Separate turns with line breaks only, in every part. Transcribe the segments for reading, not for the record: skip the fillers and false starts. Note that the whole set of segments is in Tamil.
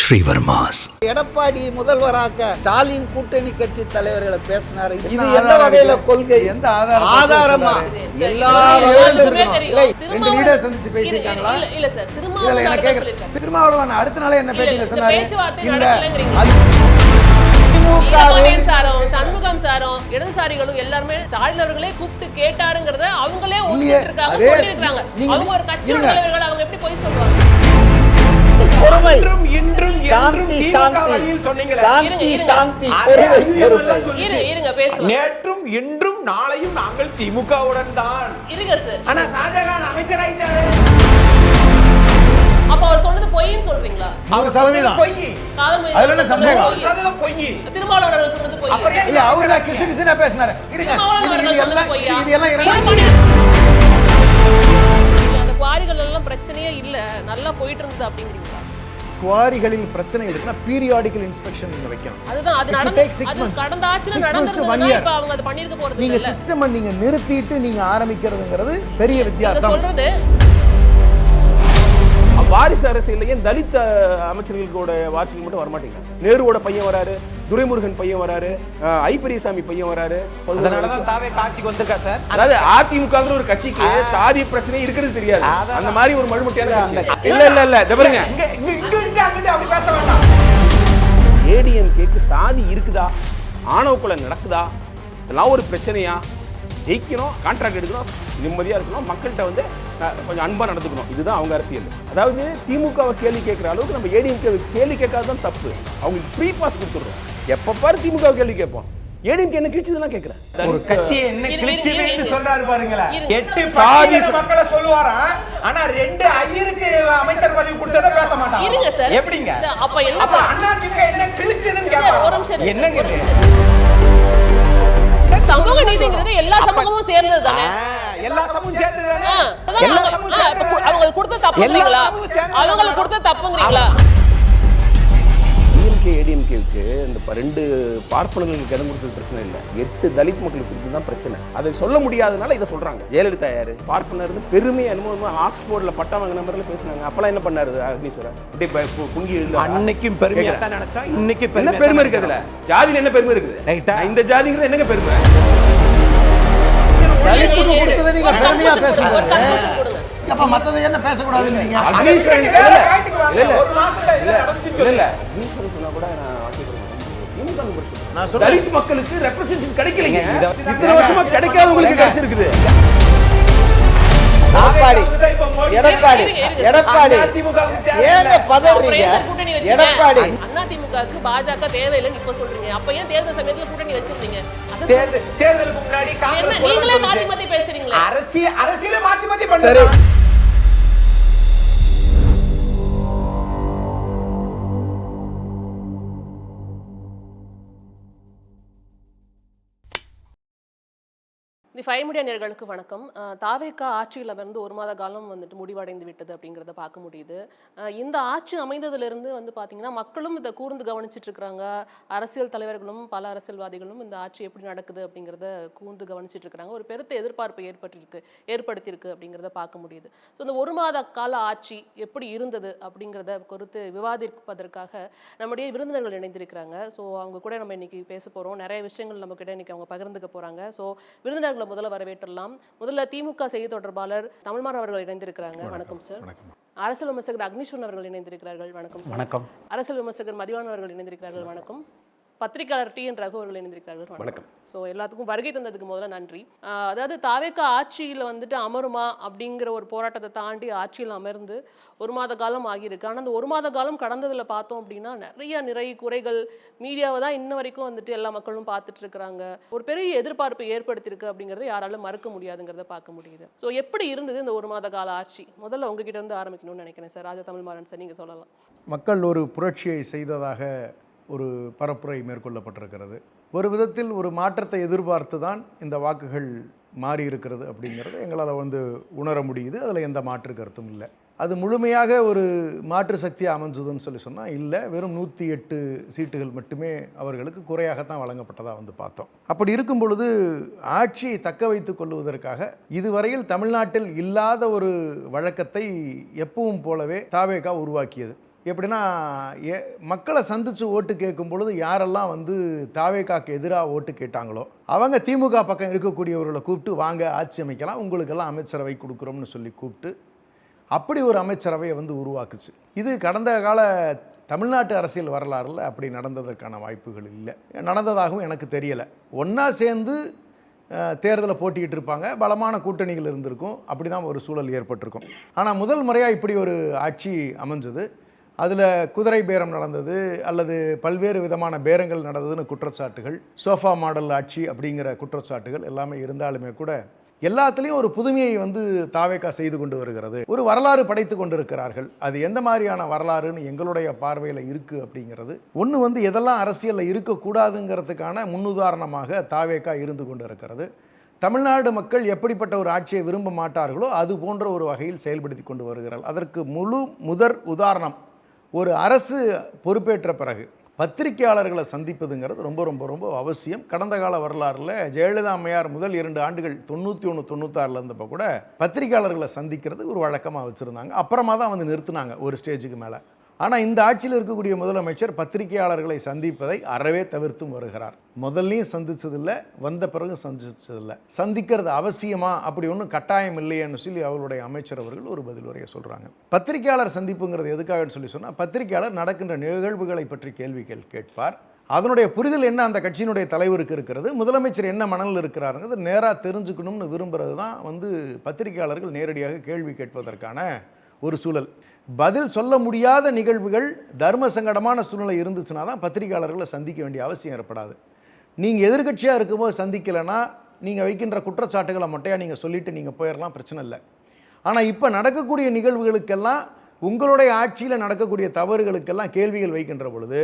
ஸ்ரீவர்மாஸ்.
எடப்பாடி முதல்வராக்க ஸ்டாலின் கூட்டணி கட்சி தலைவர்களை பேசினாரு. இது எந்த வகையில கொள்கை, எந்த ஆதாரமா? எல்லா
சந்திச்சு பேசிருக்காங்களா? இல்ல சார், திருமாவளவன் அடுத்த நாளே என்ன பேட்டியில சொன்னாரு?
சண்முகம் சாரும் இடதுசாரிகளும் எல்லாருமே ஸ்டாலின் அவர்களே கூப்பிட்டு கேட்டாருங்கிறத அவங்களே ஒத்துக்கிட்டு இருக்காங்க, சொல்லிருக்காங்க. அவங்க ஒரு கட்சியோட தலைவர்கள், அவங்க எப்படி போய் சொல்றாங்க?
நேற்றும் இன்றும் நாளையும் நாங்கள் திமுகவுடன் தான். ஆனா ஷாஜகான் அமைச்சராயிட்டாரு.
அப்ப அவர் சொன்னது பொய்ன்னு சொல்றீங்களா?
அவர் சதவீதம் பொய். அதுல என்ன சந்தேகம்? சதவீதம் பொய்.
திருமாவளவன் சொன்னது பொய்.
இல்ல, அவரு தான் கிசுகிசுனா பேசினாரு. இருங்க, இது எல்லாம்
அந்த குவாரிகள் எல்லாம் பிரச்சனையே இல்ல, நல்லா போயிட்டு இருந்தது அப்படிங்கிறீங்களா?
குவாரிகளில் பிரச்சனை இருக்குன்னா பீரியாடிக்கல் இன்ஸ்பெக்ஷன் நீங்க வைக்கணும்.
அதுதான், அது கடந்த ஆட்சியில நடந்துருந்தா இப்ப அவங்க அது பண்ணிருக்க போறது இல்ல.
நீங்க சிஸ்டம் நீங்க நிறுத்திட்டு நீங்க ஆரம்பிக்கிறதுங்கிறது பெரிய வித்தியாசம்.
சொல்றது
வாரிசு அரசியல் ஏன் தலித் அமைச்சர்களோட வாரிசுகள் மட்டும் வரமாட்டீங்க? நேருவோட பையன் வராரு, துரைமுருகன் பையன் வராரு, ஐ பெரியசாமி பையன் வராரு.
அதனாலதான் தாவே காட்சிக்கு வந்திருக்கா சார்.
அதாவது அதிமுக ஒரு கட்சிக்கு சாதி பிரச்சனை இருக்கிறது தெரியாது. அந்த மாதிரி ஒரு மழுமட்டியான இல்ல பாருங்க,
அப்படி பேச வேண்டாம்.
ஏடிஎம்கேக்கு சாதி இருக்குதா, ஆணவ கொலை நடக்குதா, இதெல்லாம் ஒரு பிரச்சனையா? ஜெயிக்கணும், கான்ட்ராக்ட் எடுக்கணும், நிம்மதியாக இருக்கணும், மக்கள்கிட்ட வந்து கொஞ்சம் அன்பாக நடந்துக்கணும். இதுதான் அவங்க அரசியல். அதாவது திமுகவை கேள்வி கேட்குற அளவுக்கு நம்ம ஏடிஎம்கே கேள்வி கேட்காதான் தப்பு. அவங்களுக்கு ஃப்ரீ பாஸ் கொடுத்துடுறோம். எப்போ பாரு திமுக கேள்வி கேட்போம். ஏடிஎம்கே என்ன கிழிச்சதுலாம் கேட்குறேன்.
ஒரு கட்சியை என்ன கிழிச்சதுன்னு சொல்றாரு பாருங்களேன். 8 சாதி மக்களை சொல்லுவாராம், ஆனா 2 ஐயருக்கு அமைச்சர் பதவி கொடுத்தத பேச மாட்டாங்க.
இருங்க சார்,
எப்படிங்க?
அப்ப என்ன சார்
அண்ணா திமுக என்ன கிழிச்சதுன்னு கேட்பாங்க. என்னங்க இது?
சமூக நீதிங்கிறது எல்லா சமூகமும் சேர்ந்தது தானே?
எல்லா சமூகமும் சேர்ந்தது தானே?
அவங்களுக்கு கொடுத்த தப்புங்களா? அவங்களுக்கு கொடுத்த தப்புங்கறீங்களா?
ஏடிஎம்கேவுக்கு இந்த 2 பார்ப்பனர்களுக்கு இடம் கொடுத்தது பிரச்சனை இல்லை, 8 தலித் மக்களுக்கு கொடுத்தது தான் பிரச்சனை. அதை சொல்ல முடியாதனால இதை சொல்றாங்க. ஜெயலலிதா யாரு? பார்ப்பனர்னு பெருமையை அனுபவம் ஆக்ஸ்போர்ட்ல பட்டம் வாங்கின நம்பர்ல பேசினாங்க. அப்பெல்லாம் என்ன பண்ணாரு அக்னீஸ்வரர்? குங்கி எழுந்து
அன்னைக்கும் பெருமையா தான் நினைச்சா, இன்னைக்கு
என்ன பெருமை இருக்குதுல? ஜாதியில என்ன பெருமை இருக்குது? இந்த ஜாதிங்கிறது என்னங்க பெருமை?
தலித்துக்கு கொடுத்ததை நீங்க பெருமையா பேசுறீங்க. அப்ப மத்தத என்ன பேச கூடாதுங்கறீங்க?
தலித் மக்களுக்கு ரெப்ரசன்டேஷன் கிடைக்கலைங்க. இத்தனை வருஷமா கிடைக்காதவங்களுக்கு கிடைச்சிருக்குது.
அதிமுகவுக்கு பாஜக தேவையில்லைன்னு இப்ப சொல்றீங்க. அப்ப ஏன் தேர்தல் சமயத்துல கூட்டணி வச்சிருந்தீங்க?
தேர்தலுக்கு முன்னாடி
நீங்களே மாத்தி மாத்தி பேசுறீங்களா?
அரசியல மாத்தி மாத்தி பண்றீங்க.
தி ஃபைவ் மீடியா நேயர்களுக்கு வணக்கம். தாவேகா ஆட்சியில் அமர்ந்து 1 மாத காலம் வந்துட்டு முடிவடைந்து விட்டது அப்படிங்கிறத பார்க்க முடியுது. இந்த ஆட்சி அமைந்ததிலிருந்து வந்து பார்த்தீங்கன்னா மக்களும் இதை கூர்ந்து கவனிச்சுட்டு இருக்கிறாங்க. அரசியல் தலைவர்களும் பல அரசியல்வாதிகளும் இந்த ஆட்சி எப்படி நடக்குது அப்படிங்கிறத கூர்ந்து கவனிச்சுட்டு இருக்கிறாங்க. ஒரு பெருத்த எதிர்பார்ப்பை ஏற்படுத்தியிருக்கு அப்படிங்கிறத பார்க்க முடியுது. ஸோ இந்த 1 மாத கால ஆட்சி எப்படி இருந்தது அப்படிங்கிறத குறித்து விவாதிப்பதற்காக நம்முடைய விருந்தினர்கள் இணைந்திருக்கிறாங்க. ஸோ அவங்க கூட நம்ம இன்னைக்கு பேச போகிறோம். நிறைய விஷயங்கள் நம்ம கிட்ட இன்னைக்கு அவங்க பகிர்ந்துக்க போகிறாங்க. ஸோ விருந்தினர்களை முதல்ல வரவேற்றலாம். முதல்ல திமுக செய்தி தொடர்பாளர் தமிழ்மாறன் அவர்கள் இணைந்திருக்கிறாங்க. வணக்கம் சார். அரசியல் விமர்சகர் அக்னீஸ்வரன் அவர்கள் இணைந்திருக்கிறார்கள். வணக்கம் சார்.
வணக்கம்.
அரசியல் விமர்சகர் மதிவாணன் அவர்கள் இணைந்திருக்கிறார்கள். வணக்கம். பத்திரிகையாளர் டி என் ரகு அவர்கள் இணைந்திருக்கிறார்கள். வணக்கம். ஸோ எல்லாத்துக்கும் வருகை தந்ததுக்கு முதல்ல நன்றி. அதாவது தாவேகா ஆட்சியில் வந்துட்டு அமருமா அப்படிங்கிற ஒரு போராட்டத்தை தாண்டி ஆட்சியில் அமர்ந்து 1 மாத காலம் ஆகியிருக்கு. ஆனால் அந்த 1 மாத காலம் கடந்ததில் பார்த்தோம் அப்படின்னா நிறைய குறைகள் மீடியாவை தான் இன்ன வரைக்கும் வந்துட்டு எல்லா மக்களும் பார்த்துட்டு இருக்கிறாங்க. ஒரு பெரிய எதிர்பார்ப்பு ஏற்படுத்தியிருக்கு அப்படிங்கிறத யாராலும் மறுக்க முடியாதுங்கிறத பார்க்க முடியுது. ஸோ எப்படி இருந்தது இந்த 1 மாத கால ஆட்சி? முதல்ல உங்ககிட்ட இருந்து ஆரம்பிக்கணும்னு நினைக்கிறேன் சார். ராஜா தமிழ்மாறன் சார், நீங்கள் சொல்லலாம்.
மக்கள் ஒரு புரட்சியை செய்ததாக ஒரு பரப்புரை மேற்கொள்ளப்பட்டிருக்கிறது. ஒரு விதத்தில் ஒரு மாற்றத்தை எதிர்பார்த்து தான் இந்த வாக்குகள் மாறி இருக்கிறது அப்படிங்கிறது எங்களால் உணர முடியுது. அதில் எந்த மாற்று கருத்தும் இல்லை. அது முழுமையாக ஒரு மாற்று சக்தியாக அமைஞ்சதுன்னு சொன்னால் இல்லை. வெறும் 108 சீட்டுகள் மட்டுமே அவர்களுக்கு குறையாகத்தான் வழங்கப்பட்டதாக பார்த்தோம். அப்படி இருக்கும் பொழுது ஆட்சியை தக்க வைத்து கொள்வதற்காக இதுவரையில் தமிழ்நாட்டில் இல்லாத ஒரு வழக்கத்தை எப்பவும் போலவே தாவேகா உருவாக்கியது. எப்படின்னா மக்களை சந்தித்து ஓட்டு கேட்கும் பொழுது யாரெல்லாம் வந்து தாவேகாக்கு எதிராக ஓட்டு கேட்டாங்களோ அவங்க திமுக பக்கம் இருக்கக்கூடியவர்களை கூப்பிட்டு வாங்க ஆட்சி அமைக்கலாம், உங்களுக்கெல்லாம் அமைச்சரவை கொடுக்குறோம்னு சொல்லி கூப்பிட்டு அப்படி ஒரு அமைச்சரவையை வந்து உருவாக்குச்சு. இது கடந்த கால தமிழ்நாட்டு அரசியல் வரலாறுல அப்படி நடந்ததற்கான வாய்ப்புகள் இல்லை, நடந்ததாகவும் எனக்கு தெரியலை. ஒன்றா சேர்ந்து தேர்தலை போட்டிக்கிட்டு இருப்பாங்க, பலமான கூட்டணிகள் இருந்திருக்கும், அப்படி தான் ஒரு சூழல் ஏற்பட்டிருக்கும். ஆனால் முதல் முறையாக இப்படி ஒரு ஆட்சி அமைஞ்சது, அதில் குதிரை பேரம் நடந்தது அல்லது பல்வேறு விதமான பேரங்கள் நடந்ததுன்னு குற்றச்சாட்டுகள், சோஃபா மாடல் ஆட்சி அப்படிங்கிற குற்றச்சாட்டுகள் எல்லாமே இருந்தாலுமே கூட எல்லாத்துலேயும் ஒரு புதுமையை வந்து தாவேகா செய்து கொண்டு வருகிறது, ஒரு வரலாறு படைத்து கொண்டு இருக்கிறார்கள். அது எந்த மாதிரியான வரலாறுன்னு எங்களுடைய பார்வையில் இருக்குது அப்படிங்கிறது ஒன்று வந்து எதெல்லாம் அரசியலில் இருக்கக்கூடாதுங்கிறதுக்கான முன்னுதாரணமாக தாவேகா இருந்து கொண்டு இருக்கிறது. தமிழ்நாடு மக்கள் எப்படிப்பட்ட ஒரு ஆட்சியை விரும்ப மாட்டார்களோ அது போன்ற ஒரு வகையில் செயல்படுத்தி கொண்டு வருகிறார்கள். அதற்கு முதற் உதாரணம், ஒரு அரசு பொறுப்பேற்ற பிறகு பத்திரிகையாளர்களை சந்திப்பதுங்கிறது ரொம்ப ரொம்ப ரொம்ப அவசியம். கடந்த கால வரலாறில் ஜெயலலிதா அம்மையார் முதல் 2 ஆண்டுகள் 91, 96 இருந்தப்போ கூட பத்திரிகையாளர்களை சந்திக்கிறது ஒரு வழக்கமாக வச்சுருந்தாங்க. அப்புறமா தான் வந்து நிறுத்தினாங்க ஒரு ஸ்டேஜுக்கு மேலே. ஆனால் இந்த ஆட்சியில் இருக்கக்கூடிய முதலமைச்சர் பத்திரிகையாளர்களை சந்திப்பதை அறவே தவிர்த்தும் வருகிறார். முதல்லையும் சந்திச்சதில்லை, வந்த பிறகு சந்திச்சதில்லை. சந்திக்கிறது அவசியமா, அப்படி ஒன்றும் கட்டாயம் இல்லையேன்னு சொல்லி அவருடைய அமைச்சர் அவர்கள் ஒரு பதில் உரையை சொல்கிறாங்க. பத்திரிகையாளர் சந்திப்புங்கிறது எதுக்காகன்னு சொல்லி சொன்னால், பத்திரிகையாளர் நடக்கின்ற நிகழ்வுகளை பற்றி கேள்விகள் கேட்பார். அதனுடைய புரிதல் என்ன அந்த கட்சியினுடைய தலைவருக்கு இருக்கிறது, முதலமைச்சர் என்ன மனநில் இருக்கிறாருங்கிறது நேராக தெரிஞ்சுக்கணும்னு விரும்புகிறது தான் வந்து பத்திரிகையாளர்கள் நேரடியாக கேள்வி கேட்பதற்கான ஒரு சூழல். பதில் சொல்ல முடியாத நிகழ்வுகள், தர்ம சங்கடமான சூழ்நிலை இருந்துச்சுன்னா தான் பத்திரிகையாளர்களை சந்திக்க வேண்டிய அவசியம் ஏற்படாது. நீங்கள் எதிர்கட்சியாக இருக்கும்போது சந்திக்கலைன்னா நீங்கள் வைக்கின்ற குற்றச்சாட்டுகளை மொட்டையாக நீங்கள் சொல்லிவிட்டு நீங்கள் போயிடலாம், பிரச்சனை இல்லை. ஆனால் இப்போ நடக்கக்கூடிய நிகழ்வுகளுக்கெல்லாம், உங்களுடைய ஆட்சியில் நடக்கக்கூடிய தவறுகளுக்கெல்லாம் கேள்விகள் வைக்கின்ற பொழுது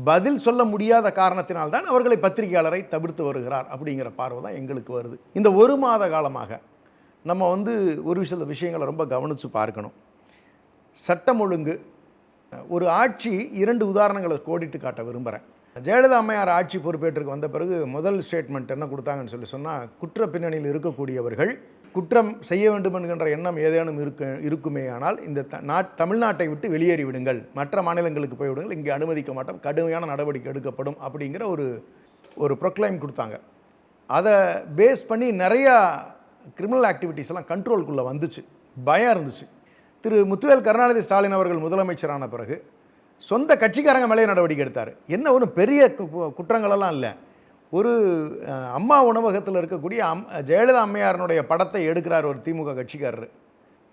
பதில் சொல்ல முடியாத காரணத்தினால்தான் அவர்களை பத்திரிகையாளரை தவிர்த்து வருகிறார் அப்படிங்கிற பார்வை தான் எங்களுக்கு வருது. இந்த 1 மாத காலமாக நம்ம வந்து ஒரு சில விஷயங்களை ரொம்ப கவனித்து பார்க்கணும். சட்டம் ஒழுங்கு, ஒரு ஆட்சி 2 உதாரணங்களை கோடிட்டு காட்ட விரும்புகிறேன். ஜெயலலிதா அம்மையார் ஆட்சி பொறுப்பேற்றுக்கு வந்த பிறகு முதல் ஸ்டேட்மெண்ட் என்ன கொடுத்தாங்கன்னு சொன்னால், குற்ற பின்னணியில் இருக்கக்கூடியவர்கள் குற்றம் செய்ய வேண்டும் என்கின்ற எண்ணம் ஏதேனும் இருக்குமே ஆனால் இந்த தமிழ்நாட்டை விட்டு வெளியேறி விடுங்கள், மற்ற மாநிலங்களுக்கு போய் விடுங்கள், இங்கே அனுமதிக்க மாட்டோம், கடுமையான நடவடிக்கை எடுக்கப்படும் அப்படிங்கிற ஒரு ப்ரொக்ளைம் கொடுத்தாங்க. அதை பேஸ் பண்ணி நிறையா கிரிமினல் ஆக்டிவிட்டீஸ் எல்லாம் கண்ட்ரோலுக்குள்ளே வந்துச்சு, பயம் இருந்துச்சு. திரு முத்துவேல் கருணாநிதி ஸ்டாலின் அவர்கள் முதலமைச்சரான பிறகு சொந்த கட்சிக்காரங்க மேலே நடவடிக்கை எடுத்தார். என்ன ஒரு பெரிய குற்றங்களெல்லாம் இல்லை, ஒரு அம்மா உணவகத்தில் இருக்கக்கூடிய ஜெயலலிதா அம்மையாரனுடைய படத்தை எடுக்கிறார் ஒரு திமுக கட்சிக்காரர்,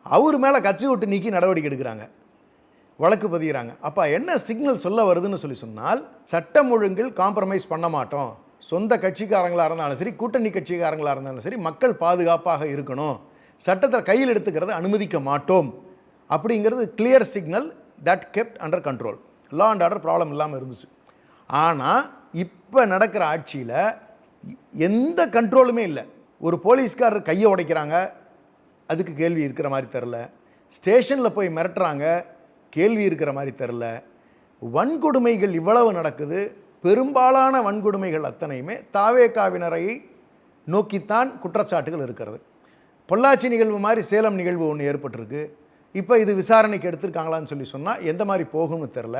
அவர் மேலே கட்சி விட்டு நீக்கி நடவடிக்கை எடுக்கிறாங்க, வழக்கு பதிகிறாங்க. அப்போ என்ன சிக்னல் சொல்ல வருதுன்னு சொன்னால், சட்டம் ஒழுங்கில் காம்ப்ரமைஸ் பண்ண மாட்டோம், சொந்த கட்சிக்காரங்களாக இருந்தாலும் சரி, கூட்டணி கட்சிக்காரங்களாக இருந்தாலும் சரி, மக்கள் பாதுகாப்பாக இருக்கணும், சட்டத்தை கையில் எடுத்துக்கிறத அனுமதிக்க மாட்டோம் அப்படிங்கிறது clear signal. That kept under control, law and order problem இல்லாமல் இருந்துச்சு. ஆனால் இப்போ நடக்கிற ஆட்சியில் எந்த கண்ட்ரோலுமே இல்லை. ஒரு போலீஸ்காரர் கையை உடைக்கிறாங்க, அதுக்கு கேள்வி இருக்கிற மாதிரி தெரில, ஸ்டேஷனில் போய் மிரட்டுறாங்க, கேள்வி இருக்கிற மாதிரி தெரில. வன்கொடுமைகள் இவ்வளவு நடக்குது, பெரும்பாலான வன்கொடுமைகள் அத்தனையுமே தாவேகாவினரை நோக்கித்தான் குற்றச்சாட்டுகள் இருக்கிறது. பொள்ளாச்சி நிகழ்வு மாதிரி சேலம் நிகழ்வு ஒன்று ஏற்பட்டிருக்கு, இப்போ இது விசாரணைக்கு எடுத்திருக்காங்களான்னு சொன்னால் எந்த மாதிரி போகும்னு தெரில.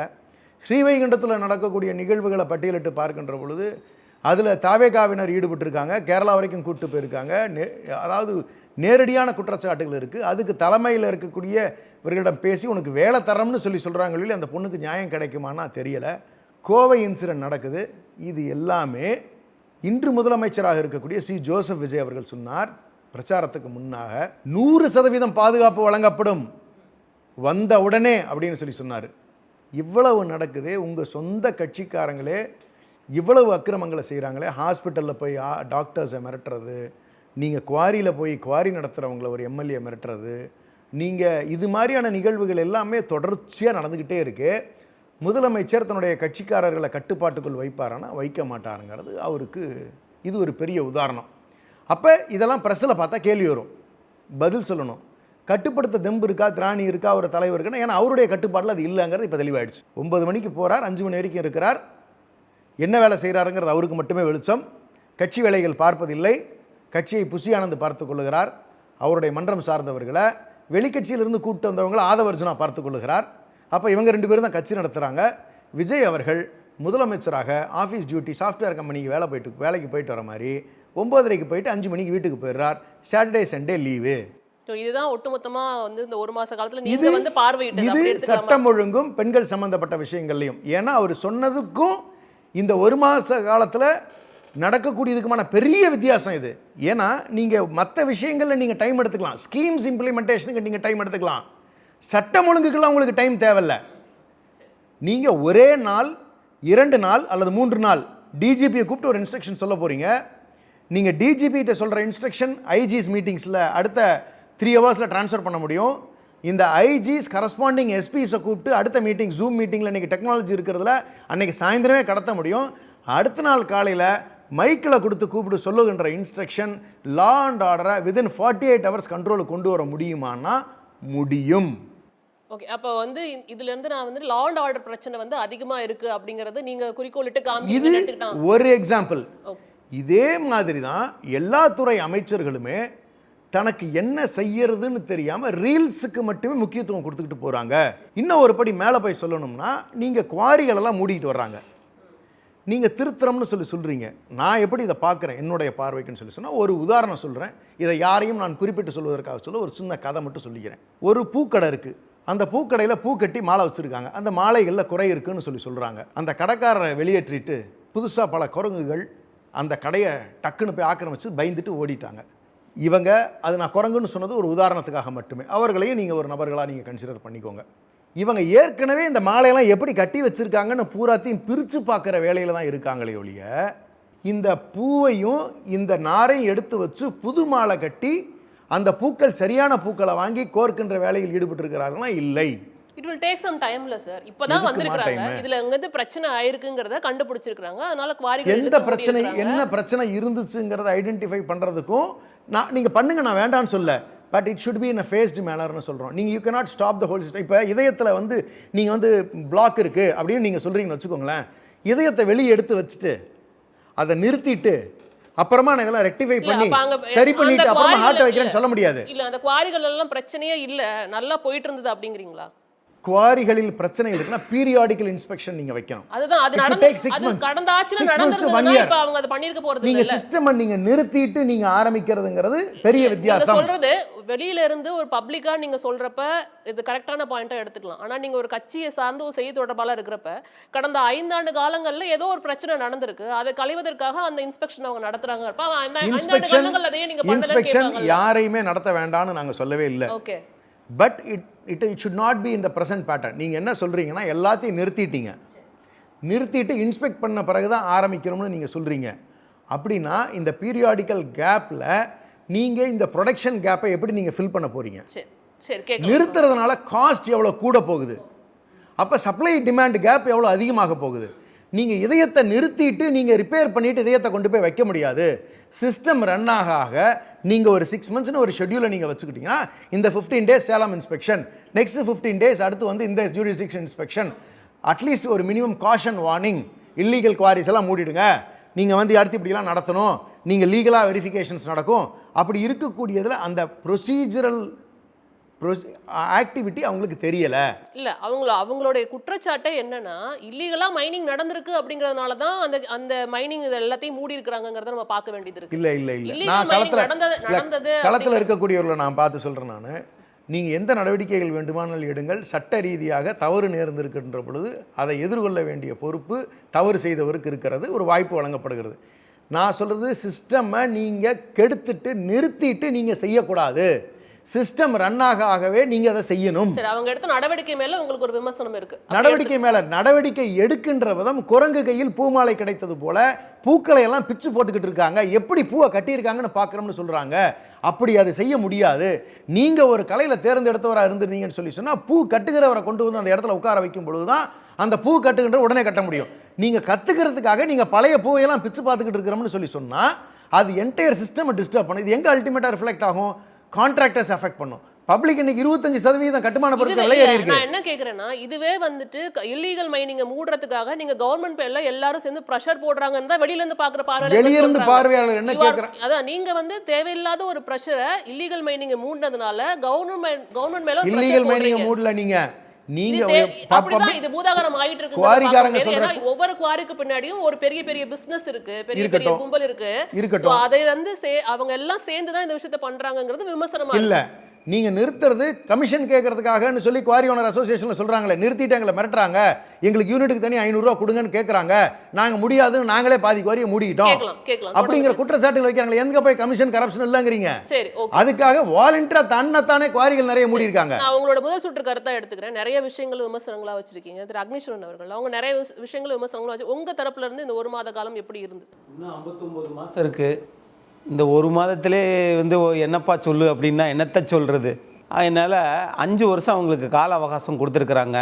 ஸ்ரீவைகுண்டத்தில் நடக்கக்கூடிய நிகழ்வுகளை பட்டியலிட்டு பார்க்கின்ற பொழுது அதில் தாவேகாவினர் ஈடுபட்டிருக்காங்க, கேரளா வரைக்கும் கூப்பிட்டு போயிருக்காங்க. அதாவது நேரடியான குற்றச்சாட்டுகள் இருக்குது. அதுக்கு தலைமையில் இருக்கக்கூடிய இவர்களிடம் பேசி உனக்கு வேலை தரம்னு சொல்கிறாங்களே, அந்த பொண்ணுக்கு நியாயம் கிடைக்குமானா தெரியலை. கோவை இன்சிடென்ட் நடக்குது. இது எல்லாமே இன்று முதலமைச்சராக இருக்கக்கூடிய சி ஜோசப் விஜய் அவர்கள் சொன்னார் பிரச்சாரத்துக்கு முன்னாக, 100% பாதுகாப்பு வழங்கப்படும் வந்த உடனே அப்படின்னு சொன்னார். இவ்வளவு நடக்குது, உங்கள் சொந்த கட்சிக்காரங்களே இவ்வளவு அக்கிரமங்களை செய்கிறாங்களே, ஹாஸ்பிட்டலில் போய் டாக்டர்ஸை மிரட்டுறது, நீங்கள் குவாரியில் போய் குவாரி நடத்துகிறவங்கள ஒரு எம்எல்ஏ மிரட்டுறது, நீங்கள் இது மாதிரியான நிகழ்வுகள் எல்லாமே தொடர்ச்சியாக நடந்துக்கிட்டே இருக்கு. முதலமைச்சர் தன்னுடைய கட்சிக்காரர்களை கட்டுப்பாட்டுக்குள் வைப்பாரானா வைக்க மாட்டாருங்கிறது அவருக்கு இது ஒரு பெரிய உதாரணம். அப்போ இதெல்லாம் ப்ரெஸ்ஸில் பார்த்தா கேள்வி வரும், பதில் சொல்லணும். கட்டுப்படுத்த தெம்பு இருக்கா, திராணி இருக்கா ஒரு தலைவருக்குன்னா, ஏன்னா அவருடைய கட்டுப்பாட்டில் அது இல்லைங்கிறது இப்போ தெளிவாயிடுச்சு. 9 மணிக்கு போகிறார், 5 மணி வரைக்கும் இருக்கிறார், என்ன வேலை செய்கிறாருங்கிறது அவருக்கு மட்டுமே வெளிச்சம். கட்சி வேலைகள் பார்ப்பதில்லை, கட்சியை புசி ஆனந்து பார்த்து கொள்ளுகிறார். அவருடைய மன்றம் சார்ந்தவர்களை வெளிக்கட்சியிலிருந்து கூப்பிட்டு வந்தவங்களை ஆதவர்ஜுனா பார்த்து கொள்ளுகிறார். அப்போ இவங்க 2 பேரும் தான் கட்சி நடத்துகிறாங்க. விஜய் அவர்கள் முதலமைச்சராக ஆஃபீஸ் டியூட்டி சாஃப்ட்வேர் கம்பெனிக்கு வேலைக்கு போயிட்டு வர மாதிரி 9:30க்கு போயிட்டு 5 மணிக்கு வீட்டுக்கு போயிடுறார். Saturday Sunday leave.
இதுதான் ஒட்டுமொத்தமா வந்து இந்த ஒரு மாச காலத்துல நீங்க வந்து பார்வையிட்டது.
இது சட்டம் ஒழுங்கும் பெண்கள் சம்பந்தப்பட்ட விஷயங்கள்லையும். ஏன்னா அவர் சொன்னதுக்கும் இந்த ஒரு மாச காலத்துல நடக்கக்கூடியதுக்குமான பெரிய வித்தியாசம் இது. ஏன்னா நீங்க மற்ற விஷயங்கள்ல நீங்க டைம் எடுத்துக்கலாம், ஸ்கீம்ஸ் இம்ப்ளிமெண்டேஷனுக்கு நீங்க டைம் எடுத்துக்கலாம், சட்டம் ஒழுங்குக்கெல்லாம் உங்களுக்கு டைம் தேவையில்லை. நீங்க ஒரே நாள் 2 நாள் அல்லது 3 நாள் டிஜிபியை கூப்பிட்டு ஒரு இன்ஸ்ட்ரக்ஷன் சொல்ல போறீங்க. நீங்க டிஜிபி கிட்ட சொல்ற இன்ஸ்ட்ரக்ஷன் ஐஜிஸ் மீட்டிங்ஸ்ல அடுத்த 3 ஹவர்ஸ்ல ட்ரான்ஸ்ஃபர் பண்ண முடியும். இந்த ஐஜிஸ் கரஸ்பாண்டிங் எஸ்பிஸை கூப்பிட்டு அடுத்த மீட்டிங் ஜூம் மீட்டிங்கில் இன்றைக்கி டெக்னாலஜி இருக்கிறதுல அன்றைக்கி சாயந்தரமே கடத்த முடியும். அடுத்த நாள் காலையில் மைக்கில் கொடுத்து கூப்பிட்டு சொல்லுகின்ற இன்ஸ்ட்ரக்ஷன் லா அண்ட் ஆர்டரை வித்தின் 48 ஹவர்ஸ் கண்ட்ரோலுக்கு கொண்டு வர முடியுமான்னா முடியும்.
ஓகே, அப்போ வந்து இதுல இருந்து நான் வந்து லா அண்ட் ஆர்டர் பிரச்சனை வந்து அதிகமா இருக்கு அப்படிங்கறது நீங்க குறிக்கோளிட்டு
இது ஒரு எக்ஸாம்பிள். இதே மாதிரி தான் எல்லா துறை அமைச்சர்களுமே தனக்கு என்ன செய்யறதுன்னு தெரியாமல் ரீல்ஸுக்கு மட்டுமே முக்கியத்துவம் கொடுத்துக்கிட்டு போகிறாங்க. இன்னும் ஒரு படி மேலே போய் சொல்லணும்னா நீங்கள் குவாரிகளெல்லாம் மூடிக்கிட்டு வர்றாங்க, நீங்கள் திருத்தரம்னு சொல்கிறீங்க. நான் எப்படி இதை பார்க்குறேன் என்னுடைய பார்வைக்குன்னு சொன்னால் ஒரு உதாரணம் சொல்கிறேன். இதை யாரையும் நான் குறிப்பிட்டு சொல்வதற்காக ஒரு சின்ன கதை மட்டும் சொல்லிக்கிறேன். ஒரு பூக்கடை இருக்குது. அந்த பூக்கடையில் பூ கட்டி மாலை வச்சுருக்காங்க. அந்த மாலைகளில் குறை இருக்குன்னு சொல்கிறாங்க. அந்த கடைக்காரரை வெளியேற்றிட்டு புதுசாக பல குரங்குகள் அந்த கடையை டக்குன்னு போய் ஆக்கிரமிச்சு பயந்துட்டு ஓடிட்டாங்க. இவங்க அது நான் குரங்குன்னு சொன்னது ஒரு உதாரணத்துக்காக மட்டுமே. அவர்களையும் நீங்கள் ஒரு நபர்களாக நீங்கள் கன்சிடர் பண்ணிக்கோங்க. இவங்க ஏற்கனவே இந்த மாலையெல்லாம் எப்படி கட்டி வச்சுருக்காங்கன்னு பூராத்தையும் பிரித்து பார்க்குற வேலையில் தான் இருக்காங்களே ஒழிய இந்த பூவையும் இந்த நாரையும் எடுத்து வச்சு புது மாலை கட்டி அந்த பூக்கள் சரியான பூக்களை வாங்கி கோர்க்கின்ற வேலையில் ஈடுபட்டிருக்கிறார்களா? இல்லை.
It will take some time sir. இப்போதான் வந்திருக்காங்க. இதுல எங்கது பிரச்சனை ஆயிருக்குங்கறத கண்டுபிடிச்சிருக்காங்க. அதனால குவாரிகள்
என்ன பிரச்சனை இருந்துச்சுங்கறத ஐடென்டிஃபை பண்றதுக்கும் நீங்க பண்ணுங்க, நான் வேண்டாம்னு சொல்ல. But it should be in a phased manner னு சொல்றோம். நீங்க you cannot stop the whole system. இப்போ இதயத்துல வந்து நீங்க வந்து பிளாக் இருக்கு அப்படினு நீங்க சொல்றீங்கன்னு வெச்சுக்கோங்களேன். இதயத்தை வெளிய எடுத்து வச்சிட்டு அதை நிறுத்திட்டு அப்புறமா நான் இதெல்லாம் ரெக்டிஃபை பண்ணி சரி பண்ணிட்டு அப்புறமா ஹார்ட் வைக்கிறேன்னு சொல்ல முடியாது.
இல்ல அந்த குவாரிகள் எல்லாம் பிரச்சனையே இல்ல, நல்லா போயிட்டு இருந்தது அப்படிங்கறீங்களா?
குவாரிகளில் பிரச்சனை இருக்குன்னா பீரியாடிக்கல் இன்ஸ்பெக்ஷன் நீங்க வைக்கணும்.
அதுதான் அது கடந்த ஆட்சில நடந்துருந்தா இப்ப அவங்க அத பண்ணிருக்க போறது இல்ல.
நீங்க சிஸ்டம் நீங்க நிறுத்திட்டு நீங்க ஆரம்பிக்கிறதுங்கிறது பெரிய வித்தியாசம்.
சொல்றது வெளியில இருந்து ஒரு பப்ளிக்கா நீங்க சொல்றப்ப இது கரெக்டான பாயிண்டா எடுத்துக்கலாம். ஆனா நீங்க ஒரு கட்சியை சார்ந்து ஒரு செய்தி தொடர்பாளர் இருக்கிறப்ப கடந்த 5 ஆண்டு காலங்கள்ல ஏதோ ஒரு பிரச்சனை நடந்திருக்கு, அதை களைவதற்காக அந்த இன்ஸ்பெக்ஷன் அவங்க நடத்துறாங்க. அப்ப அந்த 5 ஆண்டு காலங்கள்ல அதையே நீங்க பண்ணலன்னு
இன்ஸ்பெக்ஷன் யாரையுமே நடத்த வேண்டாம்னு நாங்க சொல்லவே இல்ல.
Okay,
but it should not be in the present pattern. நீங்க என்ன சொல்றீங்கன்னா எல்லாத்தையும் நிறுத்திட்டு இன்ஸ்பெக்ட் பண்ண பிறகுதான் ஆரம்பிக்கணும்னு நீங்க சொல்றீங்க. அப்படின்னா இந்த பீரியாடிக்கல் கேப்ல நீங்க இந்த ப்ரொடக்ஷன் கேப்பை எப்படி நீங்க ஃபில் பண்ண போறீங்க? நிறுத்துறதுனால காஸ்ட் எவ்வளவு கூட போகுது, அப்ப சப்ளை டிமாண்ட் கேப் எவ்வளவு அதிகமாக போகுது. நீங்க இதயத்தை நிறுத்திட்டு நீங்க ரிப்பேர் பண்ணிட்டு இதயத்தை கொண்டு போய் வைக்க முடியாது. சிஸ்டம் ரன் ஆக நீங்க ஒரு 6 மந்த்ஸ்னு ஒரு ஷெட்யூலை நீங்க வச்சுக்கிட்டீங்கன்னா இந்த 15 days Salem inspection, next 15 days அடுத்து வந்து இந்த ஜூரிஸ்டிக்ஷன் இன்ஸ்பெக்ஷன், அட்லீஸ்ட் ஒரு minimum caution warning, illegal queries எல்லாம் மூடிடுங்க, நீங்க வந்து அடுத்து இப்படிலாம் நடத்தணும், நீங்க லீகலா வெரிஃபிகேஷன்ஸ் நடக்கும். அப்படி இருக்கக்கூடியதுல அந்த ப்ரொசீஜரல் ஆக்டிவிட்டி அவங்களுக்கு தெரியல.
இல்ல அவங்களுடைய குற்றச்சாட்டே என்னன்னா இல்லீகலா மைனிங் நடந்திருக்கு அப்படிங்கறதுனால தான் அந்த மைனிங் எல்லாத்தையும் மூடி இருக்காங்கங்கறத நம்ம பார்க்க வேண்டியது இருக்கு.
இல்ல நான் களத்துல இருக்கக்கூடியவர்களை நான் பார்த்து சொல்றேன். நான் நீங்க எந்த நடவடிக்கைகள் வேண்டுமானாலும் எடுங்கள், சட்ட ரீதியாக தவறு நேர்ந்திருக்கின்ற பொழுது அதை எதிர்கொள்ள வேண்டிய பொறுப்பு தவறு செய்தவருக்கு இருக்கிறது, ஒரு வாய்ப்பு வழங்கப்படுகிறது. நான் சொல்றது சிஸ்டமை நீங்க கெடுத்துட்டு நிறுத்திட்டு நீங்க செய்யக்கூடாது. சிஸ்டம் ரன் ஆகவே நீங்க அதை செய்யணும்.
சரி, அவங்க எடுத்த நடவடிக்கை மேல உங்களுக்கு ஒரு விமர்சனம் இருக்கு.
நடவடிக்கை எடுக்கின்ற விதம் குரங்கு கையில் பூமாலை கிடைத்தது போல பூக்களை எல்லாம் பிச்சு போட்டுக்கிட்டு இருக்காங்க, எப்படி பூவை கட்டியிருக்காங்கன்னு பார்க்கறோம்னு சொல்றாங்க. அப்படி அதை செய்ய முடியாது. நீங்க ஒரு கலையில தேர்ந்தெடுத்தவராக இருந்திருந்தீங்கன்னு சொன்னா பூ கட்டுகிறவரை கொண்டு வந்து அந்த இடத்துல உட்கார வைக்கும் பொழுதுதான் அந்த பூ கட்டுகின்ற உடனே கட்ட முடியும். நீங்க கத்துக்கிறதுக்காக நீங்க பழைய பூவையெல்லாம் பிச்சு பார்த்துக்கிட்டு இருக்கிறோம்னு சொன்னா அது என்டையர் சிஸ்டம் டிஸ்டர்ப் பண்ணும். இது எங்க அல்டிமேட்டா ரிஃப்ளெக்ட் ஆகும்? கான்ட்ராக்டர்ஸ் அஃபெக்ட் பண்ணும். பப்ளிக் இன்னைக்கு 25% கட்டுமான பொருட்கள் விலை ஏறி இருக்கு.
நான் என்ன கேக்குறேன்னா இதுவே வந்துட்டு இல்லீகல் மைனிங்க மூடுறதுக்காக நீங்க கவர்மெண்ட் பேர்ல எல்லாரும் சேர்ந்து பிரஷர் போடுறாங்கன்னு தான் வெளியில இருந்து பாக்குற
பார்வையாளர் என்ன கேக்குறாங்க.
அதான் நீங்க வந்து தேவையில்லாத ஒரு பிரஷரை இல்லீகல் மைனிங்க மூடுனதுனால கவர்மெண்ட் மேல
இல்லீகல் மைனிங்க மூடல. நீங்க
அப்படிதான் இது பூதாகரம் ஆயிட்டு இருக்கு.
குவாரிக்காரங்க சொல்ற
ஒவ்வொரு குவாரிக்கு பின்னாடியும் ஒரு பெரிய பெரிய பிசினஸ் இருக்கு, பெரிய பெரிய
இருக்கட்டும்.
கும்பல் இருக்கு.
இருக்கட்டும்.
அதை வந்து அவங்க எல்லாம் சேர்ந்து தான் இந்த விஷயத்தை பண்றாங்கங்கிறது விமர்சனமா
இல்ல
இருக்கு.
நீங்க நிறுத்துறது கமிஷன் கேட்கறதுக்காகன்னு சொல்லி குவாரி ஓனர் அசோசியேஷன்ல சொல்றாங்களே, நிறுத்திட்டு எங்களை மிரட்டுறாங்க, எங்களுக்கு யூனிட்டுக்கு தனி 500 ரூபா கொடுங்கன்னு கேட்கறாங்க, நாங்க முடியாதுன்னு நாங்களே பாதி குவாரியை மூடிட்டோம்
கேட்கலாம்
அப்படிங்கிற குற்றச்சாட்டுகள் வைக்கிறாங்க. எங்க போய் கமிஷன் கரப்ஷன் இல்லங்கிறீங்க?
சரி, ஓகே.
அதுக்காக வாலண்டியரா தன்னைத்தானே குவாரிகள் நிறைய மூடி இருக்காங்க.
நான் உங்களோட முதல் சுற்று கருத்தா எடுத்துக்கிறேன். நிறைய விஷயங்கள் விமர்சனங்களா வச்சிருக்கீங்க. திரு அக்னிஸ்வரன் அவர்கள் அவங்க நிறைய விஷயங்கள் விமர்சனங்களா வச்சு உங்க தரப்புல இருந்து இந்த 1 மாத காலம் எப்படி இருந்தது?
இன்னும் 59 மாதம் இருக்குது. இந்த 1 மாதத்திலே வந்து என்னப்பா சொல்லு அப்படின்னா என்னத்தை சொல்கிறது? அதனால் 5 வருஷம் அவங்களுக்கு கால அவகாசம் கொடுத்துருக்குறாங்க.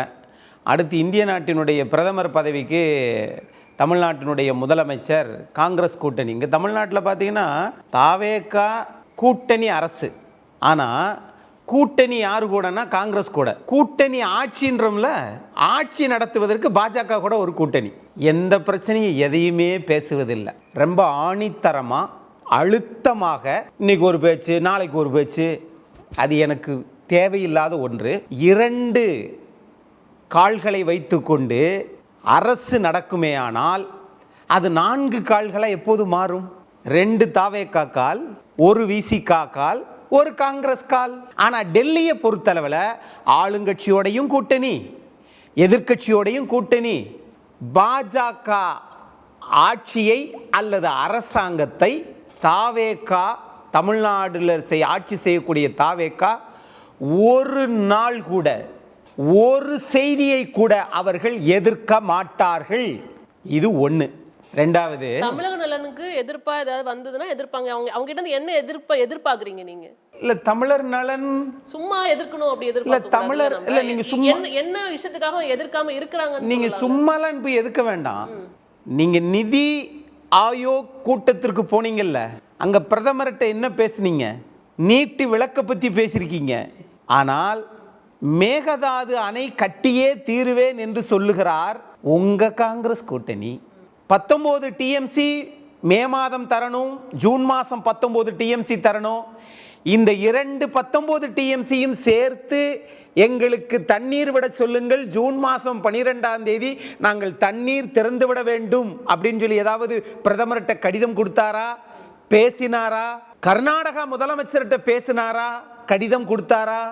அடுத்து இந்திய நாட்டினுடைய பிரதமர் பதவிக்கு தமிழ்நாட்டினுடைய முதலமைச்சர் காங்கிரஸ் கூட்டணி. இங்கே தமிழ்நாட்டில் பார்த்தீங்கன்னா தாவேகா கூட்டணி அரசு. ஆனால் கூட்டணி யாரு கூடனா காங்கிரஸ் கூட. கூட்டணி ஆட்சின்றோம்ல, ஆட்சி நடத்துவதற்கு பாஜக கூட ஒரு கூட்டணி. எந்த பிரச்சனையும் எதையுமே பேசுவதில்லை. ரொம்ப ஆணித்தரமாக அழுத்தமாக இன்னைக்கு ஒரு பேச்சு நாளைக்கு ஒரு பேச்சு, அது எனக்கு தேவையில்லாத ஒன்று. 2 கால்களை வைத்துக்கொண்டு அரசு நடக்குமே ஆனால் அது 4 கால்களை எப்போது மாறும்? 2 தாவேகா கால், 1 விசிகா கால், 1 காங்கிரஸ் கால். ஆனால் டெல்லியை பொறுத்தளவில் ஆளுங்கட்சியோடையும் கூட்டணி, எதிர்கட்சியோடையும் கூட்டணி. பாஜக ஆட்சியை அல்லது அரசாங்கத்தை தாவேகா, தமிழ்நாட்டில் ஆட்சி செய்யக்கூடிய தாவேகா ஒரு நாள் கூட ஒரு செய்தியை கூட அவர்கள் எதிர்க்க மாட்டார்கள். இது 1. 2வது,
தமிழக நலனுக்கு எதிர்ப்பா ஏதாவது வந்ததுன்னா எதிர்ப்பாங்க. அவங்க கிட்ட இருந்து என்ன எதிர்பார்க்குறீங்க நீங்க?
இல்ல தமிழர் நலன்
சும்மா எதிர்க்கணும் அப்படி
இல்ல
எதிர்பார்க்க
தமிழர் இல்ல நீங்க சும்மா
என்ன விஷயத்துக்காக எதிர்க்காம இருக்காங்க?
நீங்க சும்மாலாம் போய் எதுக்க வேண்டாம். நீங்க நிதி ஆயோக் கூட்டத்திற்கு போனீங்கல்ல, அங்க பிரதமர்கிட்ட என்ன பேசுனீங்க? நீட்டு விளக்க பத்தி பேசியிருக்கீங்க. ஆனால் மேகதாது அணை கட்டியே தீருவேன் என்று சொல்லுகிறார் உங்க காங்கிரஸ் கூட்டணி. 19 டிஎம்சி மே மாதம் தரணும், ஜூன் மாதம் 19 டிஎம்சி தரணும். இந்த 19 டிஎம்சியும் சேர்த்து எங்களுக்கு தண்ணீர் விட சொல்லுங்கள், ஜூன் மாதம் 12ஆம் தேதி நாங்கள் தண்ணீர் திறந்து விட வேண்டும் அப்படின்னு சொல்லி ஏதாவது பிரதமர்கிட்ட கடிதம் கொடுத்தாரா, பேசினாரா? கர்நாடகா முதலமைச்சர்கிட்ட பேசினாரா, கடிதம் கொடுத்தாரா?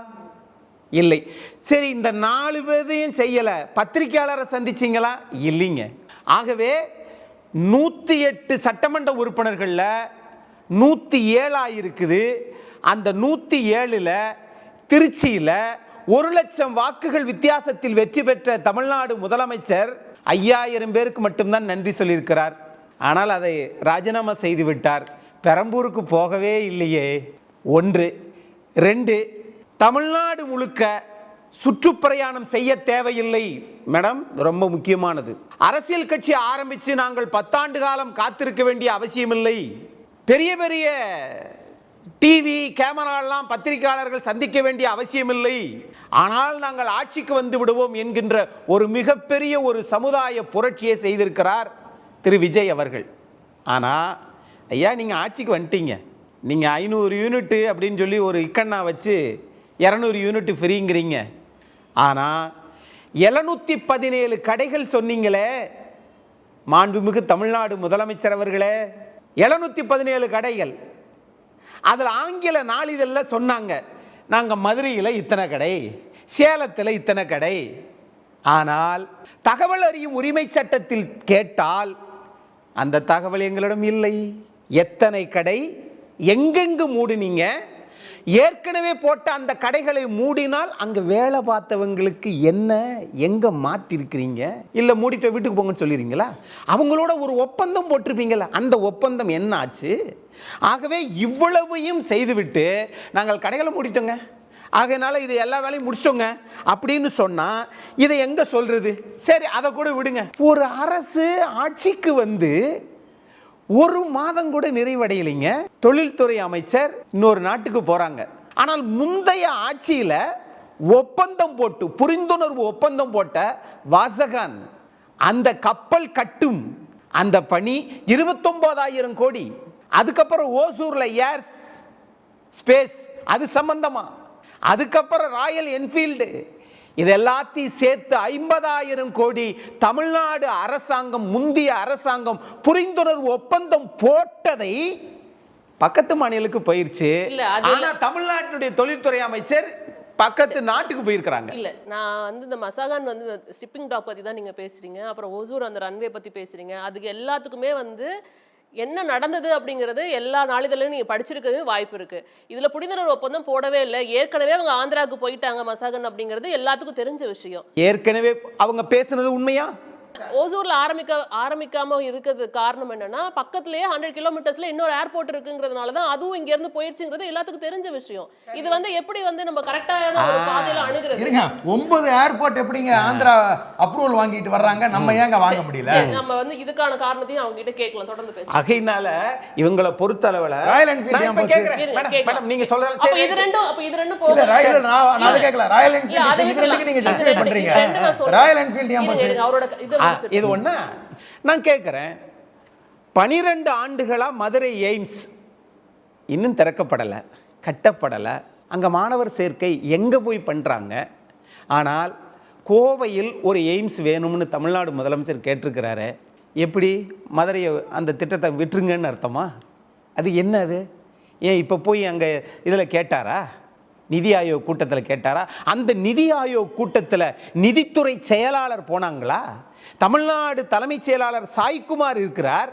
இல்லை. சரி, இந்த 4 பேரையும் செய்யல, பத்திரிகையாளரை சந்திச்சிங்களா? இல்லைங்க. ஆகவே 108 சட்டமன்ற உறுப்பினர்கள்ல 107 இருக்குது. அந்த 107ல் திருச்சியில் 1,00,000 வாக்குகள் வித்தியாசத்தில் வெற்றி பெற்ற தமிழ்நாடு முதலமைச்சர் 5000 பேருக்கு மட்டும்தான் நன்றி சொல்லியிருக்கிறார். ஆனால் அதை ராஜினாமா செய்து விட்டார். பெரம்பூருக்கு போகவே இல்லையே. 1. 2, தமிழ்நாடு முழுக்க சுற்றுப்பிரயாணம் செய்ய தேவையில்லை. மேடம், ரொம்ப முக்கியமானது. அரசியல் கட்சி ஆரம்பித்து நாங்கள் 10 ஆண்டு காலம் காத்திருக்க வேண்டிய அவசியமில்லை. பெரிய பெரிய டிவி கேமராலாம் பத்திரிகையாளர்கள் சந்திக்க வேண்டிய அவசியமில்லை. ஆனால் நாங்கள் ஆட்சிக்கு வந்து விடுவோம் என்கின்ற ஒரு மிகப்பெரிய ஒரு சமுதாய புரட்சியை செய்திருக்கிறார் திரு விஜய் அவர்கள். ஆனால் ஐயா, நீங்கள் ஆட்சிக்கு வந்துட்டீங்க, நீங்கள் 500 யூனிட்டு அப்படின்னு சொல்லி ஒரு இக்கண்ணா வச்சு 200 யூனிட் ஃப்ரீங்கிறீங்க. ஆனால் 717 கடைகள் சொன்னீங்களே மாண்புமிகு தமிழ்நாடு முதலமைச்சர் அவர்களே, 717 கடைகள். அதில் ஆங்கில நாளிதழில் சொன்னாங்க, நாங்கள் மதுரையில் இத்தனை கடை, சேலத்தில் இத்தனை கடை. ஆனால் தகவல் அறியும் உரிமை சட்டத்தில் கேட்டால் அந்த தகவல் எங்களிடம் இல்லை. எத்தனை கடை, எங்கெங்கு மூடினீங்க, ஏற்கனவே போட்ட அந்த கடைகளை மூடினால் அங்கே வேலை பார்த்தவங்களுக்கு என்ன, எங்கே மாற்றிருக்கிறீங்க? இல்லை மூடிட்டு வீட்டுக்கு போங்கன்னு சொல்லிடுறீங்களா? அவங்களோட ஒரு ஒப்பந்தம் போட்டிருப்பீங்களா? அந்த ஒப்பந்தம் என்ன ஆச்சு? ஆகவே இவ்வளவையும் செய்துவிட்டு நாங்கள் கடைகளை மூடிட்டோங்க, ஆகையினால இது எல்லா வேலையும் முடிச்சிட்டோங்க அப்படின்னு சொன்னால் இதை எங்கே சொல்கிறது? சரி, அதை கூட விடுங்க. ஒரு அரசு ஆட்சிக்கு வந்து 1 மாதம் கூட நிறைவடையலைங்க. தொழில்துறை அமைச்சர் இன்னொரு நாட்டுக்கு போகிறாங்க. ஆனால் முந்தைய ஆட்சியில் ஒப்பந்தம் போட்டு, புரிந்துணர்வு ஒப்பந்தம் போட்ட வாசகான் அந்த கப்பல் கட்டும் அந்த பணி 29,000 கோடி. அதுக்கப்புறம் ஓசூரில் ஏர் ஸ்பேஸ் அது சம்பந்தமா, அதுக்கப்புறம் ராயல் என்ஃபீல்டு, இது எல்லாத்தையும் சேர்த்து 50,000 கோடி தமிழ்நாடு அரசாங்கம், முந்தைய அரசாங்கம் புரிந்துணர்வு ஒப்பந்தம் போட்டதை பக்கத்து மாநிலத்துக்கு போயிருச்சு. ஆனா தமிழ்நாட்டினுடைய தொழில்துறை அமைச்சர் பக்கத்து நாட்டுக்கு போயிருக்கிறாங்க.
இல்ல, நான் வந்து இந்த மசாகான் வந்து ஷிப்பிங் டாக் பத்தி தான் நீங்க பேசுறீங்க, அப்புறம் ஒசூர் அந்த ரன்வே பத்தி பேசுறீங்க. அதுக்கு எல்லாத்துக்குமே வந்து என்ன நடந்தது அப்படிங்கிறது எல்லா நாளிதழையும் நீங்க படிச்சிருக்கவே வாய்ப்பு இருக்கு. இதுல புரிந்துணர்வு ஒப்பந்தம் போடவே இல்லை. ஏற்கனவே அவங்க ஆந்திராவுக்கு போயிட்டாங்க மசாகன் அப்படிங்கிறது எல்லாத்துக்கும் தெரிஞ்ச விஷயம்.
ஏற்கனவே அவங்க பேசுனது உண்மையா?
ஓசூர்ல ஆரம்பிக்காம இருக்கிறது காரணம் என்னன்னா, பக்கத்துலயே 100 கிலோமீட்டர்ஸ்ல இன்னொரு ஏர்போர்ட் இருக்குங்கிறதுனாலதான் அதுவும் இங்க இருந்து போயிடுச்சுங்கிறது எல்லாத்துக்கும் தெரிஞ்ச விஷயம். இது வந்து எப்படி வந்து நம்ம கரெக்டான ஒரு பாதையில அணுகிறது?
இருங்க, 9 ஏர்போர்ட் எப்படிங்க ஆந்திரா அப்ரூவல் வாங்கிட்டு வர்றாங்க, நம்ம ஏங்க வாங்க முடியல?
நம்ம வந்து இதுக்கான காரணத்தையும் அவங்க கிட்ட கேட்கலாம். தொடர்ந்து பேச.
அகைனால இவங்கள பொறுத்தளவுல
ராயல் என்ஃபீல்ட்
மேடம் நீங்க சொல்றது
அப்ப இது ரெண்டும் போக
ராயல் நான் கேட்கல. ராயல் என்ஃபீல்ட் இது ரெண்டுக்கு நீங்க ஜஸ்டிஃபை பண்றீங்க. ராயல் என்ஃபீல்ட் ஏன் போச்சு?
அவரோட இது
இது ஒண்ணா நான் கேட்கிறேன். 12 ஆண்டுகளா மதுரை எய்ம்ஸ் இன்னும் திறக்கப்படலை, கட்டப்படலை. அங்கே மாணவர் சேர்க்கை எங்கே போய் பண்ணுறாங்க? ஆனால் கோவையில் ஒரு எய்ம்ஸ் வேணும்னு தமிழ்நாடு முதலமைச்சர் கேட்டிருக்கிறாரு. எப்படி மதுரையை அந்த திட்டத்தை விட்டுருங்கன்னு அர்த்தமா? அது என்ன அது? ஏன் இப்போ போய் அங்கே இதில் கேட்டாரா? நிதி ஆயோக் கூட்டத்தில் கேட்டாரா? அந்த நிதி ஆயோக் கூட்டத்தில் நிதித்துறை செயலாளர் போனாங்களா? தமிழ்நாடு தலைமைச் செயலாளர் சாய்குமார் இருக்கிறார்.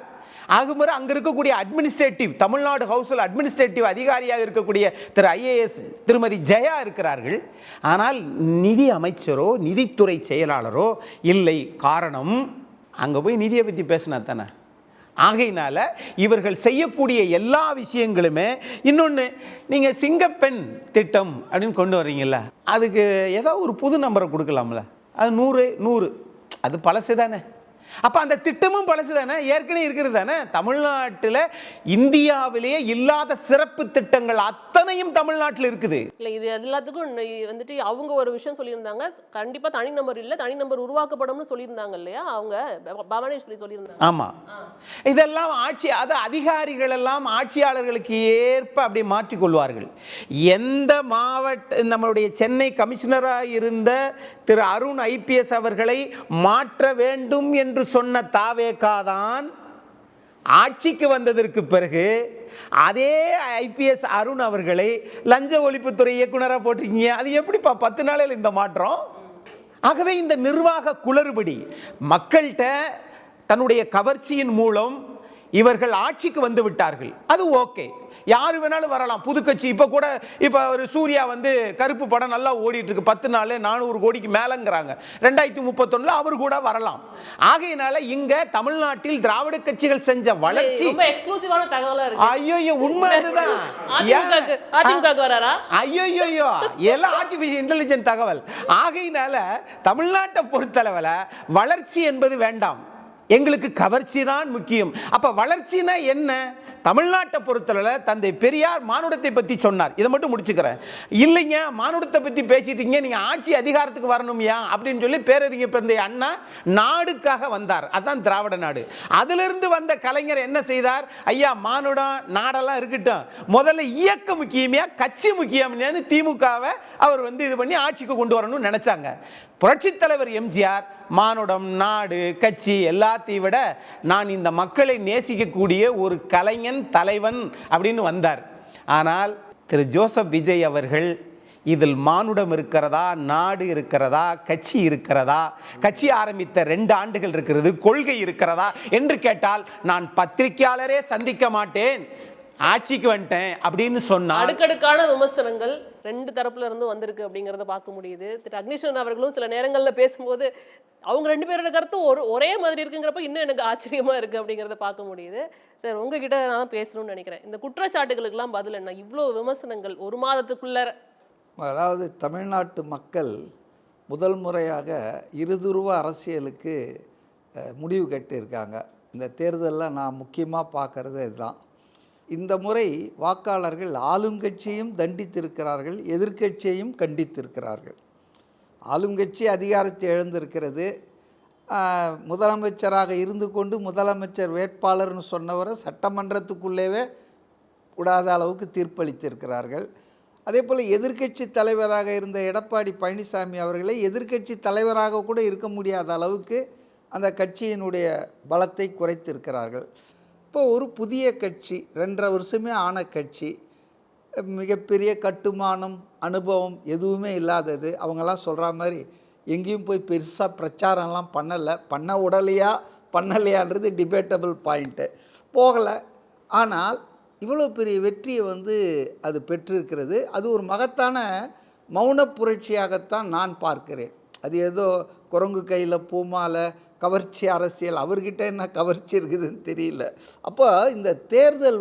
ஆகுமுறை அங்கே இருக்கக்கூடிய அட்மினிஸ்ட்ரேட்டிவ், தமிழ்நாடு ஹவுஸில் அட்மினிஸ்ட்ரேட்டிவ் அதிகாரியாக இருக்கக்கூடிய திரு IAS திருமதி ஜெயா இருக்கிறார்கள். ஆனால் நிதி அமைச்சரோ நிதித்துறை செயலாளரோ இல்லை. காரணம், அங்கே போய் நிதியை பற்றி பேசினா தானே. ஆகையினால இவர்கள் செய்யக்கூடிய எல்லா விஷயங்களுமே. இன்னொன்று, நீங்கள் சிங்கப்பெண் திட்டம் அப்படின்னு கொண்டு வர்றீங்கல்ல, அதுக்கு ஏதோ ஒரு புது நம்பரை கொடுக்கலாம்ல. அது 100 அது பழசு தானே. அப்போ அந்த திட்டமும் பழசு தானே, ஏற்கனவே இருக்கிறது தானே. தமிழ்நாட்டில் இந்தியாவிலேயே இல்லாத சிறப்பு திட்டங்கள் அத்தனையும் தமிழ்நாட்டில் இருக்குது.
இல்லை, இது எல்லாத்துக்கும் வந்துட்டு அவங்க ஒரு விஷயம் சொல்லியிருந்தாங்க. கண்டிப்பாக தனி நம்பர் இல்லை, தனி நம்பர் உருவாக்கப்படும்னு சொல்லியிருந்தாங்க இல்லையா? அவங்க பவனேஸ்வரி சொல்லியிருந்தாங்க.
ஆமாம், இதெல்லாம் அது அதிகாரிகள் எல்லாம் ஆட்சியாளர்களுக்கு ஏற்ப அப்படியே மாற்றிக்கொள்வார்கள். எந்த நம்மளுடைய சென்னை கமிஷனராக இருந்த திரு அருண் IPS அவர்களை மாற்ற வேண்டும் என்று சொன்ன தாவேகா தான் ஆட்சிக்கு வந்ததற்கு பிறகு அதே IPS அருண் அவர்களை லஞ்ச ஒழிப்புத்துறை இயக்குனராக போட்டிருக்கீங்க. அது எப்படிப்பா 10 நாளில் இந்த மாற்றம்? ஆகவே இந்த நிர்வாக குளறுபடி மக்கள்கிட்ட தன்னுடைய கவர்ச்சியின் மூலம் இவர்கள் ஆட்சிக்கு வந்து விட்டார்கள். அது ஓகே, யாரு வேணாலும் வரலாம், புது கட்சி. இப்போ ஒரு சூர்யா வந்து கருப்பு படம் நல்லா ஓடிட்டு இருக்கு, 10 நாள் 400 கோடிக்கு மேலங்கிறாங்க. 2031 அவர் கூட வரலாம். ஆகையினால இங்க தமிழ்நாட்டில் திராவிட கட்சிகள் செஞ்ச வளர்ச்சி
ரொம்ப எக்ஸ்க்ளூசிவான தகவலா இருக்கு.
ஐயோ, உண்மை அதுதான்.
அதிமுக வராரா?
ஐயோ, எல்லாம் ஆர்டிஃபிஷியல் இன்டெலிஜென்ட் தகவல். ஆகையினால தமிழ்நாட்டை பொறுத்தளவுல வளர்ச்சி என்பது வேண்டாம், எங்களுக்கு கவர்ச்சி தான் முக்கியம். அப்ப வளர்ச்சினா என்ன? தமிழ்நாட்டை பொறுத்தளவில் தந்தை பெரியார் மானுடத்தை பற்றி சொன்னார். இதை மட்டும் முடிச்சுக்கிறேன். இல்லைங்க, மானுடத்தை பற்றி பேசிட்டீங்க, நீங்கள் ஆட்சி அதிகாரத்துக்கு வரணும்யா அப்படின்னு சொல்லி பேரறிஞர் பிறந்த அண்ணா நாடுக்காக வந்தார். அதுதான் திராவிட நாடு. அதிலிருந்து வந்த கலைஞர் என்ன செய்தார்? ஐயா, மானுடம் நாடெல்லாம் இருக்கட்டும், முதல்ல இயக்கம் முக்கியமையா கட்சி முக்கியம்னு திமுகவை அவர் வந்து இது பண்ணி ஆட்சிக்கு கொண்டு வரணும்னு நினைச்சாங்க. புரட்சித் தலைவர் எம்ஜிஆர் மானுடம், நாடு, கட்சி எல்லாத்தையும் விட நான் இந்த மக்களை நேசிக்கக்கூடிய ஒரு கலைஞன், தலைவன் அப்படின்னு வந்தார். ஆனால் திரு ஜோசப் விஜய் அவர்கள் இதில் மானுடம் இருக்கிறதா, நாடு இருக்கிறதா, கட்சி இருக்கிறதா, கட்சி ஆரம்பித்த 2 ஆண்டுகள் இருக்கிறது, கொள்கை இருக்கிறதா என்று கேட்டால் நான் பத்திரிகையாளரே சந்திக்க மாட்டேன், ஆட்சிக்கு வந்துட்டேன் அப்படின்னு சொன்னா
அடுக்கடுக்கான விமர்சனங்கள் 2 தரப்புல இருந்து வந்திருக்கு அப்படிங்கறத பார்க்க முடியுது. திரு அக்னிஷன் அவர்களும் சில நேரங்கள்ல பேசும்போது அவங்க 2 பேரோட கருத்தும் ஒரே மாதிரி இருக்குங்கிறப்ப இன்னும் எனக்கு ஆச்சரியமா இருக்கு அப்படிங்கறத பார்க்க முடியுது. சார், உங்ககிட்ட நான் பேசணும்னு நினைக்கிறேன். இந்த குற்றச்சாட்டுகளுக்கெல்லாம் பதில் என்ன? இவ்வளோ விமர்சனங்கள் ஒரு மாதத்துக்குள்ள.
அதாவது தமிழ்நாட்டு மக்கள் முதல் முறையாக இருதுருவ அரசியலுக்கு முடிவு கட்டியிருக்காங்க. இந்த தேர்தலில் நான் முக்கியமாக பார்க்குறது இதுதான். இந்த முறை வாக்காளர்கள் ஆளுங்கட்சியையும் தண்டித்திருக்கிறார்கள், எதிர்க்கட்சியையும் கண்டித்திருக்கிறார்கள். ஆளுங்கட்சி அதிகாரத்தை இழந்திருக்கிறது. முதலமைச்சராக இருந்து கொண்டு முதலமைச்சர் வேட்பாளர்னு சொன்னவரை சட்டமன்றத்துக்குள்ளேவே விடாத அளவுக்கு தீர்ப்பளித்திருக்கிறார்கள். அதே போல் எதிர்க்கட்சி தலைவராக இருந்த எடப்பாடி பழனிசாமி அவர்களை எதிர்க்கட்சி தலைவராக கூட இருக்க முடியாத அளவுக்கு அந்த கட்சியினுடைய பலத்தை குறைத்திருக்கிறார்கள். இப்போ ஒரு புதிய கட்சி 2.5 வருஷமே ஆன கட்சி, மிகப்பெரிய கட்டுமானம் அனுபவம் எதுவுமே இல்லாதது. அவங்கெல்லாம் சொல்கிற மாதிரி எங்கேயும் போய் பெருசாக பிரச்சாரம்லாம் பண்ண பண்ணலையான்றது டிபேட்டபிள் பாயிண்ட்டு, போகலை. ஆனால் இவ்வளோ பெரிய வெற்றியை அது பெற்றிருக்கிறது. அது ஒரு மகத்தான மௌன புரட்சியாகத்தான் நான் பார்க்கிறேன். அது ஏதோ குரங்கு கையில் பூமாலை கவர்ச்சி அரசியல், அவர்கிட்ட என்ன கவர்ச்சி இருக்குதுன்னு தெரியல. அப்போ இந்த தேர்தல்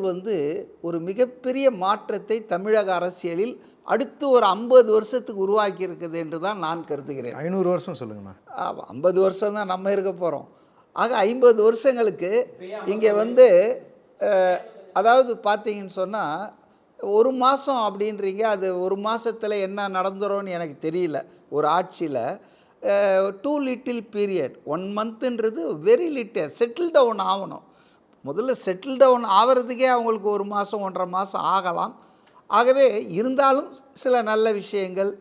ஒரு மிகப்பெரிய மாற்றத்தை தமிழக அரசியலில் அடுத்து ஒரு 50 வருஷத்துக்கு உருவாக்கி இருக்குது என்று தான் நான் கருதுகிறேன்.
500 வருஷம் சொல்லுங்கண்ணா.
50 வருஷம் தான் நம்ம இருக்க போகிறோம். ஆக 50 வருஷங்களுக்கு இங்கே அதாவது பார்த்தீங்கன்னு சொன்னால் 1 மாதம் அப்படின்றீங்க, அது 1 மாதத்தில் என்ன நடந்துரும்னு எனக்கு தெரியல. ஒரு ஆட்சியில் டூ லிட்டில் பீரியட், 1 மந்த்துன்றது வெரி லிட்டில். செட்டில் டவுன் ஆகணும். முதல்ல செட்டில் டவுன் ஆகிறதுக்கே அவங்களுக்கு 1 மாதம் 1.5 மாதம் ஆகலாம். ஆகவே இருந்தாலும் சில நல்ல விஷயங்கள்,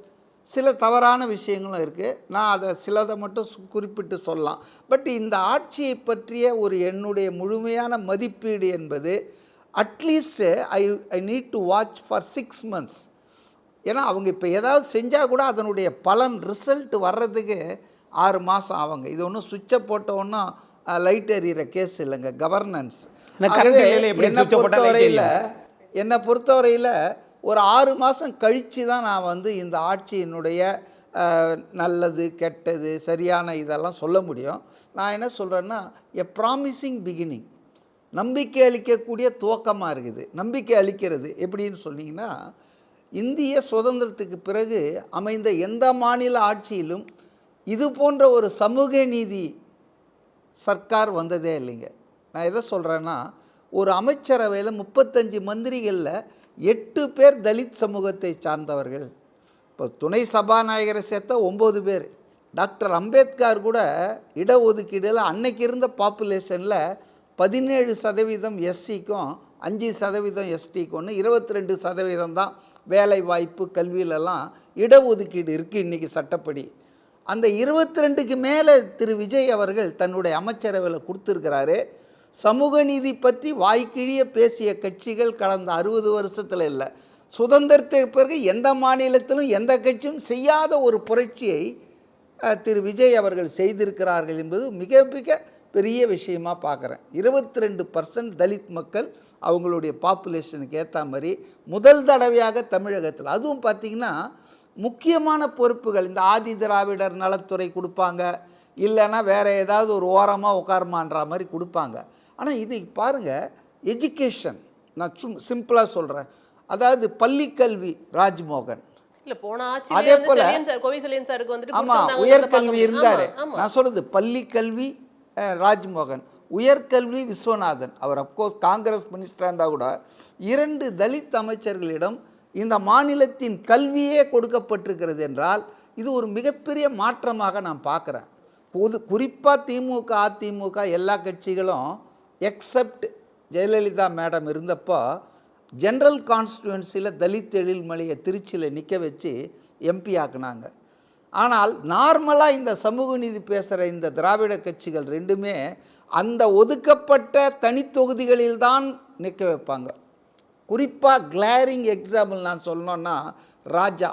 சில தவறான விஷயங்களும் இருக்குது. நான் அதை சிலதை மட்டும் குறிப்பிட்டு சொல்லலாம். பட் இந்த ஆட்சியை பற்றிய என்னுடைய முழுமையான மதிப்பீடு என்பது at least I need to watch for 6 months. ஏன்னா அவங்க இப்போ ஏதாவது செஞ்சால் கூட அதனுடைய பலன் ரிசல்ட் வர்றதுக்கு 6 மாதம் ஆகுங்க. இது ஒன்றும் சுவிட்சை போட்ட ஒன்றும் லைட் எறிகிற கேஸ் இல்லைங்க, கவர்னன்ஸ். ஆகவே என்னை பொறுத்தவரையில் ஒரு 6 மாதம் கழித்து தான் நான் இந்த ஆட்சியினுடைய நல்லது கெட்டது சரியான இதெல்லாம் சொல்ல முடியும். நான் என்ன சொல்கிறேன்னா, எ ப்ராமிசிங் பிகினிங், நம்பிக்கை அளிக்கக்கூடிய துவக்கமாக இருக்குது. நம்பிக்கை அளிக்கிறது எப்படின்னு சொன்னீங்கன்னா, இந்திய சுதந்திரத்துக்கு பிறகு அமைந்த எந்த மாநில ஆட்சியிலும் இது போன்ற ஒரு சமூக நீதி சர்க்கார் வந்ததே இல்லைங்க. நான் எதை சொல்கிறேன்னா, ஒரு அமைச்சரவையில் 35 மந்திரிகளில் 8 பேர் தலித் சமூகத்தை சார்ந்தவர்கள். இப்போ துணை சபாநாயகரை சேர்த்தா 9 பேர். டாக்டர் அம்பேத்கர் கூட இடஒதுக்கீடில் அன்னைக்கு இருந்த பாப்புலேஷனில் 17% எஸ்சிக்கும் 5% எஸ்டிக்கும்னு 22% தான் வேலை வாய்ப்பு கல்வியிலலாம் இடஒதுக்கீடு இருக்குது இன்றைக்கி சட்டப்படி. அந்த 22க்கு மேலே திரு விஜய் அவர்கள் தன்னுடைய அமைச்சரவையில் கொடுத்துருக்கிறாரு. சமூக நீதி பற்றி வாய்க்கிழிய பேசிய கட்சிகள் கடந்த 60 வருஷத்தில் இல்லை. சுதந்திரத்துக்கு பிறகு எந்த மாநிலத்திலும் எந்த கட்சியும் செய்யாத ஒரு புரட்சியை திரு விஜய் அவர்கள் செய்திருக்கிறார்கள் என்பது மிக மிக பெரிய விஷயமாக பார்க்குறேன். 22% தலித் மக்கள் அவங்களுடைய பாப்புலேஷனுக்கு ஏற்ற மாதிரி முதல் தடவையாக தமிழகத்தில், அதுவும் பார்த்திங்கன்னா முக்கியமான பொறுப்புகள் இந்த ஆதி திராவிடர் நலத்துறை கொடுப்பாங்க, இல்லைன்னா வேறு ஏதாவது ஒரு ஓரமாக உட்காரமான்ற மாதிரி கொடுப்பாங்க. ஆனால் இன்றைக்கி பாருங்கள், எஜுகேஷன் நான் சிம்பிளாக சொல்கிறேன், அதாவது பள்ளிக்கல்வி ராஜ்மோகன்,
இல்ல போன
அதே போல்
ஆமாம்
உயர்கல்வி இருந்தார். நான் சொல்கிறது பள்ளிக்கல்வி ராஜ்மோகன், உயர்கல்வி விஸ்வநாதன். அவர் அப்கோர்ஸ் காங்கிரஸ் மினிஸ்டராக இருந்தால் கூட 2 தலித் அமைச்சர்களிடம் இந்த மாநிலத்தின் கல்வியே கொடுக்கப்பட்டிருக்கிறது என்றால் இது ஒரு மிகப்பெரிய மாற்றமாக நான் பார்க்குறேன். குறிப்பாக திமுக அதிமுக எல்லா கட்சிகளும் எக்ஸப்ட் ஜெயலலிதா மேடம் இருந்தப்போ ஜென்ரல் கான்ஸ்டிடுவன்சியில் தலித் எழில்மலையை திருச்சியில் நிற்க வச்சு எம்பி ஆக்குனாங்க. ஆனால் நார்மலாக இந்த சமூக நீதி பேசுகிற இந்த திராவிட கட்சிகள் ரெண்டுமே அந்த ஒதுக்கப்பட்ட தனித்தொகுதிகளில்தான் நிற்க வைப்பாங்க. குறிப்பாக கிளாரிங் எக்ஸாம்பிள் நான் சொல்லணுன்னா, ராஜா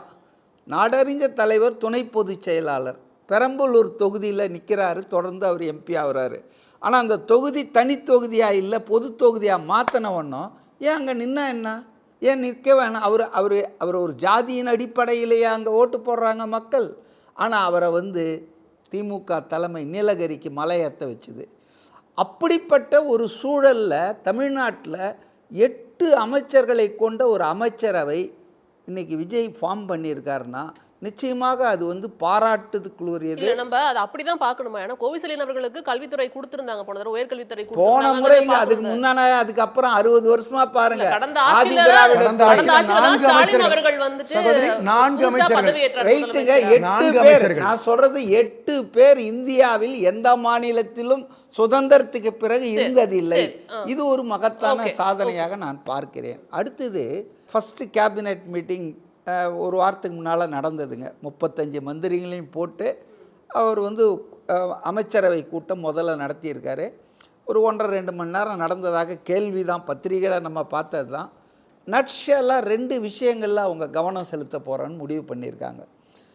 நாடறிஞ்ச தலைவர், துணை பொதுச் செயலாளர், பெரம்பலூர் தொகுதியில் நிற்கிறாரு, தொடர்ந்து அவர் எம்பி ஆகிறாரு. ஆனால் அந்த தொகுதி தனித்தொகுதியாக இல்லை பொது தொகுதியாக மாற்றினவொன்னும் ஏன் அங்கே நின்னா என்ன, ஏன் நிற்க வேணாம்? அவர் ஒரு ஜாதியின் அடிப்படையிலேயே அங்கே ஓட்டு போடுறாங்க மக்கள். ஆனால் அவரை திமுக தலைமை நீலகிரிக்கு மலையேற்ற வச்சுது. அப்படிப்பட்ட ஒரு சூழலில் தமிழ்நாட்டில் 8 அமைச்சர்களை கொண்ட ஒரு அமைச்சரவை இன்னைக்கு விஜய் ஃபார்ம் பண்ணியிருக்காருன்னா நிச்சயமாக அது பாராட்டுக்குரியது.
நம்ம அதை அப்படிதான் பார்க்கணுமா? ஏன்னா கோவிசெலியன் அவர்களுக்கு கல்வித்துறை கொடுத்திருந்தாங்க போன தடவை, உயர்கல்வித்துறை
போன முறை, அதுக்கு முன்னான அதுக்கப்புறம் 60 வருஷமா பாருங்க.
கடந்த ஆட்சியில ஸ்டாலின் அவர்கள்
4 அமைச்சர்கள்
ரைட்டுங்க, 8 பேர். நான் சொல்றது 8 பேர் இந்தியாவில் எந்த மாநிலத்திலும் சுதந்திரத்துக்கு பிறகு இருந்ததில்லை. இது ஒரு மகத்தான சாதனையாக நான் பார்க்கிறேன். அடுத்தது ஃபர்ஸ்ட் கேபினெட் மீட்டிங் ஒரு வாரத்துக்கு முன்னால் நடந்ததுங்க. 35 மந்திரிகளையும் போட்டு அவர் வந்து அமைச்சரவை கூட்டம் முதல்ல நடத்தியிருக்காரு. ஒரு 1.5-2 மணி நேரம் நடந்ததாக கேள்வி தான், பத்திரிகையில் நம்ம பார்த்தது தான். நட்ஷெல்லாம் 2 விஷயங்களில் அவங்க கவனம் செலுத்த போகிறோன்னு முடிவு பண்ணியிருக்காங்க.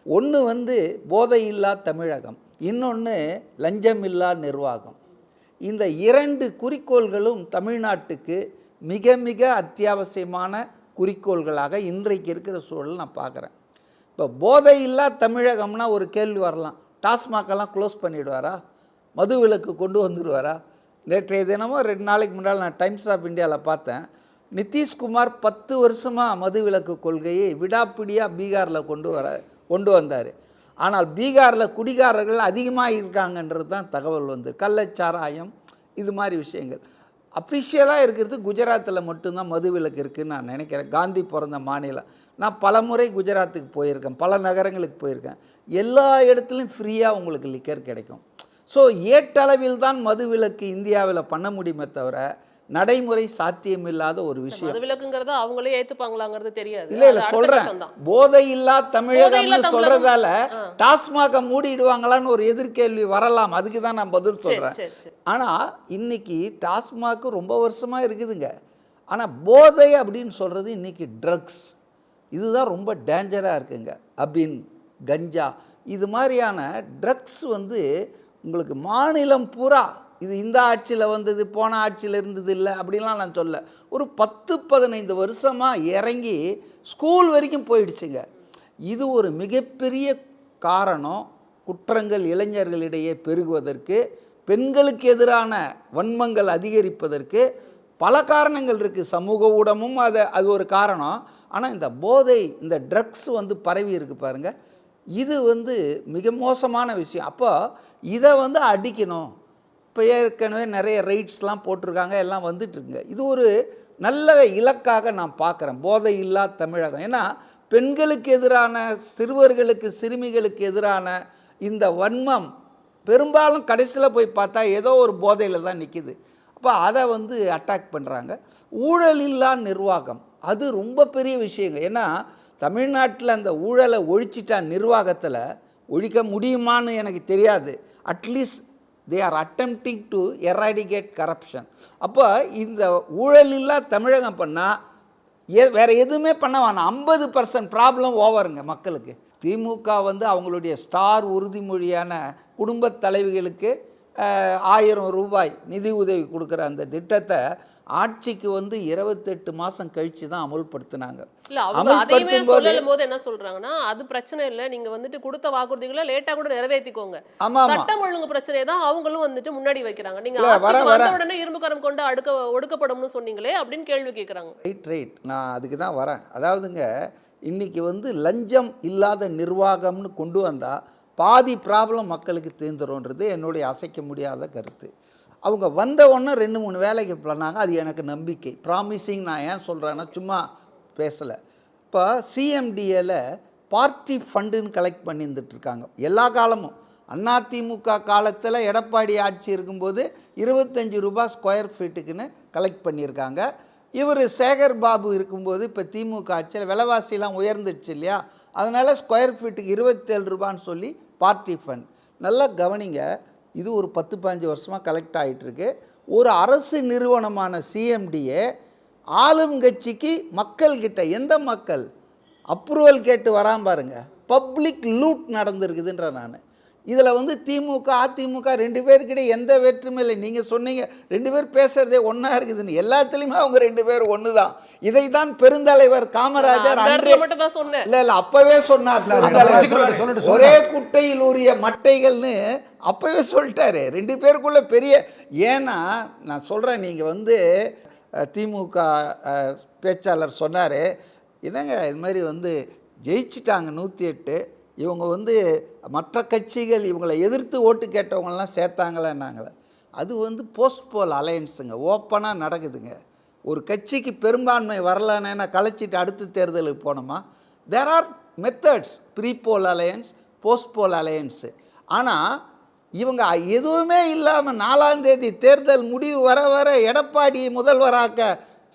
ஒன்று வந்து போதையில்லா தமிழகம், இன்னொன்று லஞ்சமில்லா நிர்வாகம். இந்த 2 குறிக்கோள்களும் தமிழ்நாட்டுக்கு மிக மிக அத்தியாவசியமான குறிக்கோள்களாக இன்றைக்கு இருக்கிற சூழல் நான் பார்க்குறேன். இப்போ போதையில்லா தமிழகம்னா ஒரு கேள்வி வரலாம், டாஸ்மாகெல்லாம் க்ளோஸ் பண்ணிவிடுவாரா, மது விலக்கு கொண்டு வந்துடுவாரா? நேற்றைய தினமும் 2 நாளைக்கு முன்னால் நான் டைம்ஸ் ஆஃப் இந்தியாவில் பார்த்தேன், நிதிஷ்குமார் 10 வருஷமாக மது விலக்கு கொள்கையை விடாப்பிடியாக பீகாரில் கொண்டு வந்தார். ஆனால் பீகாரில் குடிகாரர்கள் அதிகமாக இருக்காங்கன்றது தான் தகவல் வந்து, கள்ளச்சாராயம் இது மாதிரி விஷயங்கள். அஃபிஷியலாக இருக்கிறது குஜராத்தில் மட்டும்தான் மது விலக்கு இருக்குதுன்னு நான் நினைக்கிறேன். காந்தி பிறந்த மாநிலம். நான் பல முறை குஜராத்துக்கு போயிருக்கேன், பல நகரங்களுக்கு போயிருக்கேன். எல்லா இடத்துலையும் ஃப்ரீயாக உங்களுக்கு லிக்கர் கிடைக்கும். ஸோ ஏட்டளவில் தான் மது விலக்கு இந்தியாவில் பண்ண முடியுமே தவிர நடைமுறை சாத்தியமில்லாத ஒரு விஷயம்.
மதுவிலக்குங்கிறத அவங்களே ஏத்துப்பாங்களாங்கிறது தெரியாது.
இல்ல சொல்றேன், போதையில்லா தமிழகம்னு சொல்றதால டாஸ்மாக மூடிடுவாங்களான்னு ஒரு எதிர்கேள்வி வரலாம். அதுக்கு தான் நான் பதில் சொல்றேன். ஆனா இன்னைக்கு டாஸ்மாக் ரொம்ப வருஷமா இருக்குதுங்க. ஆனா போதை அப்படின்னு சொல்றது இன்னைக்கு ட்ரக்ஸ், இதுதான் ரொம்ப டேஞ்சரா இருக்குங்க. அபின், கஞ்சா, இது மாதிரியான ட்ரக்ஸ் வந்து உங்களுக்கு மாநிலம் பூரா, இது இந்த ஆட்சியில் வந்தது போன ஆட்சியில் இருந்தது இல்லை அப்படின்லாம் நான் சொல்ல, ஒரு 10-15 வருஷமாக இறங்கி ஸ்கூல் வரைக்கும் போயிடுச்சுங்க. இது ஒரு மிகப்பெரிய காரணம் குற்றங்கள் இளைஞர்களிடையே பெருகுவதற்கு, பெண்களுக்கு எதிரான வன்மங்கள் அதிகரிப்பதற்கு பல காரணங்கள் இருக்குது. சமூக ஊடகமும் அது ஒரு காரணம். ஆனால் இந்த போதை, இந்த ட்ரக்ஸ் வந்து பரவி இருக்குது பாருங்கள், இது வந்து மிக மோசமான விஷயம். அப்போ இதை வந்து அடிக்கணும். இப்போ ஏற்கனவே நிறைய ரைட்ஸ்லாம் போட்டிருக்காங்க, எல்லாம் வந்துட்டுருக்குங்க. இது ஒரு நல்ல இலக்காக நான் பார்க்குறேன், போதை இல்லா தமிழகம். ஏன்னா பெண்களுக்கு எதிரான, சிறுவர்களுக்கு சிறுமிகளுக்கு எதிரான இந்த வன்மம் பெரும்பாலும் கடைசியில் போய் பார்த்தா ஏதோ ஒரு போதையில் தான் நிற்கிது. அப்போ அதை வந்து அட்டாக் பண்ணுறாங்க. ஊழல் இல்லா நிர்வாகம், அது ரொம்ப பெரிய விஷயங்க. ஏன்னா தமிழ்நாட்டில் அந்த ஊழலை ஒழிச்சிட்டா நிர்வாகத்தில், ஒழிக்க முடியுமான்னு எனக்கு தெரியாது, at least they are attempting to eradicate corruption. அப்போ இந்த ஊழல் இல்லா தமிழகம் பண்ணால் வேறு எதுவுமே பண்ண வேணாம், 50% ப்ராப்ளம் ஓவருங்க மக்களுக்கு. திமுக வந்து அவங்களுடைய ஸ்டார் உறுதிமொழியான குடும்பத் தலைவிகளுக்கு 1000 ரூபாய் நிதி உதவி கொடுக்குற அந்த திட்டத்தை ஆட்சிக்கு வந்து 28 மாதம் கழித்து தான் அமல்படுத்தினாங்க.
இல்ல அவங்க அதையுமே சொல்லும் போது என்ன சொல்றாங்கன்னா, அது பிரச்சனை இல்லை, நீங்க வந்துட்டு கொடுத்த வாக்குறுதிகளை லேட்டா கூட நிறைவேற்றிக்கோங்க, சட்டம் ஒழுங்கு பிரச்சனையை தான் அவங்களும் வந்துட்டு முன்னாடி வைக்கிறாங்க. நீங்க வந்த உடனே இரும்புக்கரம் கொண்டு ஒடுக்கப்படும்னு சொன்னீங்களே அப்படின்னு கேள்வி கேட்குறாங்க.
ரைட், நான் அதுக்கு தான் வரேன். அதாவதுங்க, இன்னைக்கு வந்து லஞ்சம் இல்லாத நிர்வாகம்னு கொண்டு வந்தால் பாதி ப்ராப்ளம் மக்களுக்கு தீர்ந்துரும்ன்றது என்னுடைய அசைக்க முடியாத கருத்து. அவங்க வந்த உடனே 2-3 வேலைக்கு பண்ணாங்க, அது எனக்கு நம்பிக்கை. ப்ராமிசிங் நான் ஏன் சொல்கிறேன்னா சும்மா பேசலை. இப்போ சிஎம்டிஏல பார்ட்டி ஃபண்டுன்னு கலெக்ட் பண்ணி இருந்துட்டுருக்காங்க எல்லா காலமும். அதிமுக காலத்தில் எடப்பாடி ஆட்சி இருக்கும்போது 25 ரூபாய் ஸ்கொயர் ஃபீட்டுக்குன்னு கலெக்ட் பண்ணியிருக்காங்க. இவர் சேகர் பாபு இருக்கும்போது இப்போ திமுக ஆட்சியில் விலைவாசிலாம் உயர்ந்துடுச்சு இல்லையா, அதனால் ஸ்கொயர் ஃபீட்டுக்கு 27 ரூபான்னு சொல்லி பார்ட்டி ஃபண்ட். நல்லா கவனிங்க, இது ஒரு 10-15 வருஷமாக கலெக்ட் ஆகிட்டுருக்கு. ஒரு அரசு நிறுவனமான சிஎம்டிஏ ஆளுங்கட்சிக்கு மக்கள்கிட்ட, எந்த மக்கள் அப்ரூவல் கேட்டு வராமல் பாருங்க, பப்ளிக் லூட் நடந்துருக்குதுன்ற நான். இதில் வந்து திமுக அதிமுக 2 பேருக்கிட்டே எந்த வேற்றுமே இல்லை. நீங்கள் சொன்னீங்க 2 பேர் பேசுகிறதே ஒன்றா இருக்குதுன்னு, எல்லாத்துலேயுமே அவங்க 2 பேர் ஒன்று தான். இதை தான் பெருந்தலைவர் காமராஜர் இல்லை அப்பவே சொன்னார். ஒரே குட்டையில் ஊறிய மட்டைகள்னு அப்பவே சொல்லிட்டாரு. 2 பேருக்குள்ள பெரிய, ஏன்னா நான் சொல்கிறேன், நீங்கள் வந்து திமுக பேச்சாளர் சொன்னார், என்னங்க இது மாதிரி வந்து ஜெயிச்சிட்டாங்க 108, இவங்க வந்து மற்ற கட்சிகள் இவங்களை எதிர்த்து ஓட்டு கேட்டவங்களாம் சேர்த்தாங்களேன்னாங்களே. அது வந்து போஸ்ட் போல் அலையன்ஸுங்க, ஓப்பனாக நடக்குதுங்க. ஒரு கட்சிக்கு பெரும்பான்மை வரலன்னா கலைச்சிட்டு அடுத்த தேர்தலுக்கு போனோமா. There are methods, pre poll alliance, post poll alliance. ஆனால் இவங்க எதுவுமே இல்லாமல் 4ஆம் தேதி தேர்தல் முடிவு வர வர எடப்பாடி முதல்வராக்க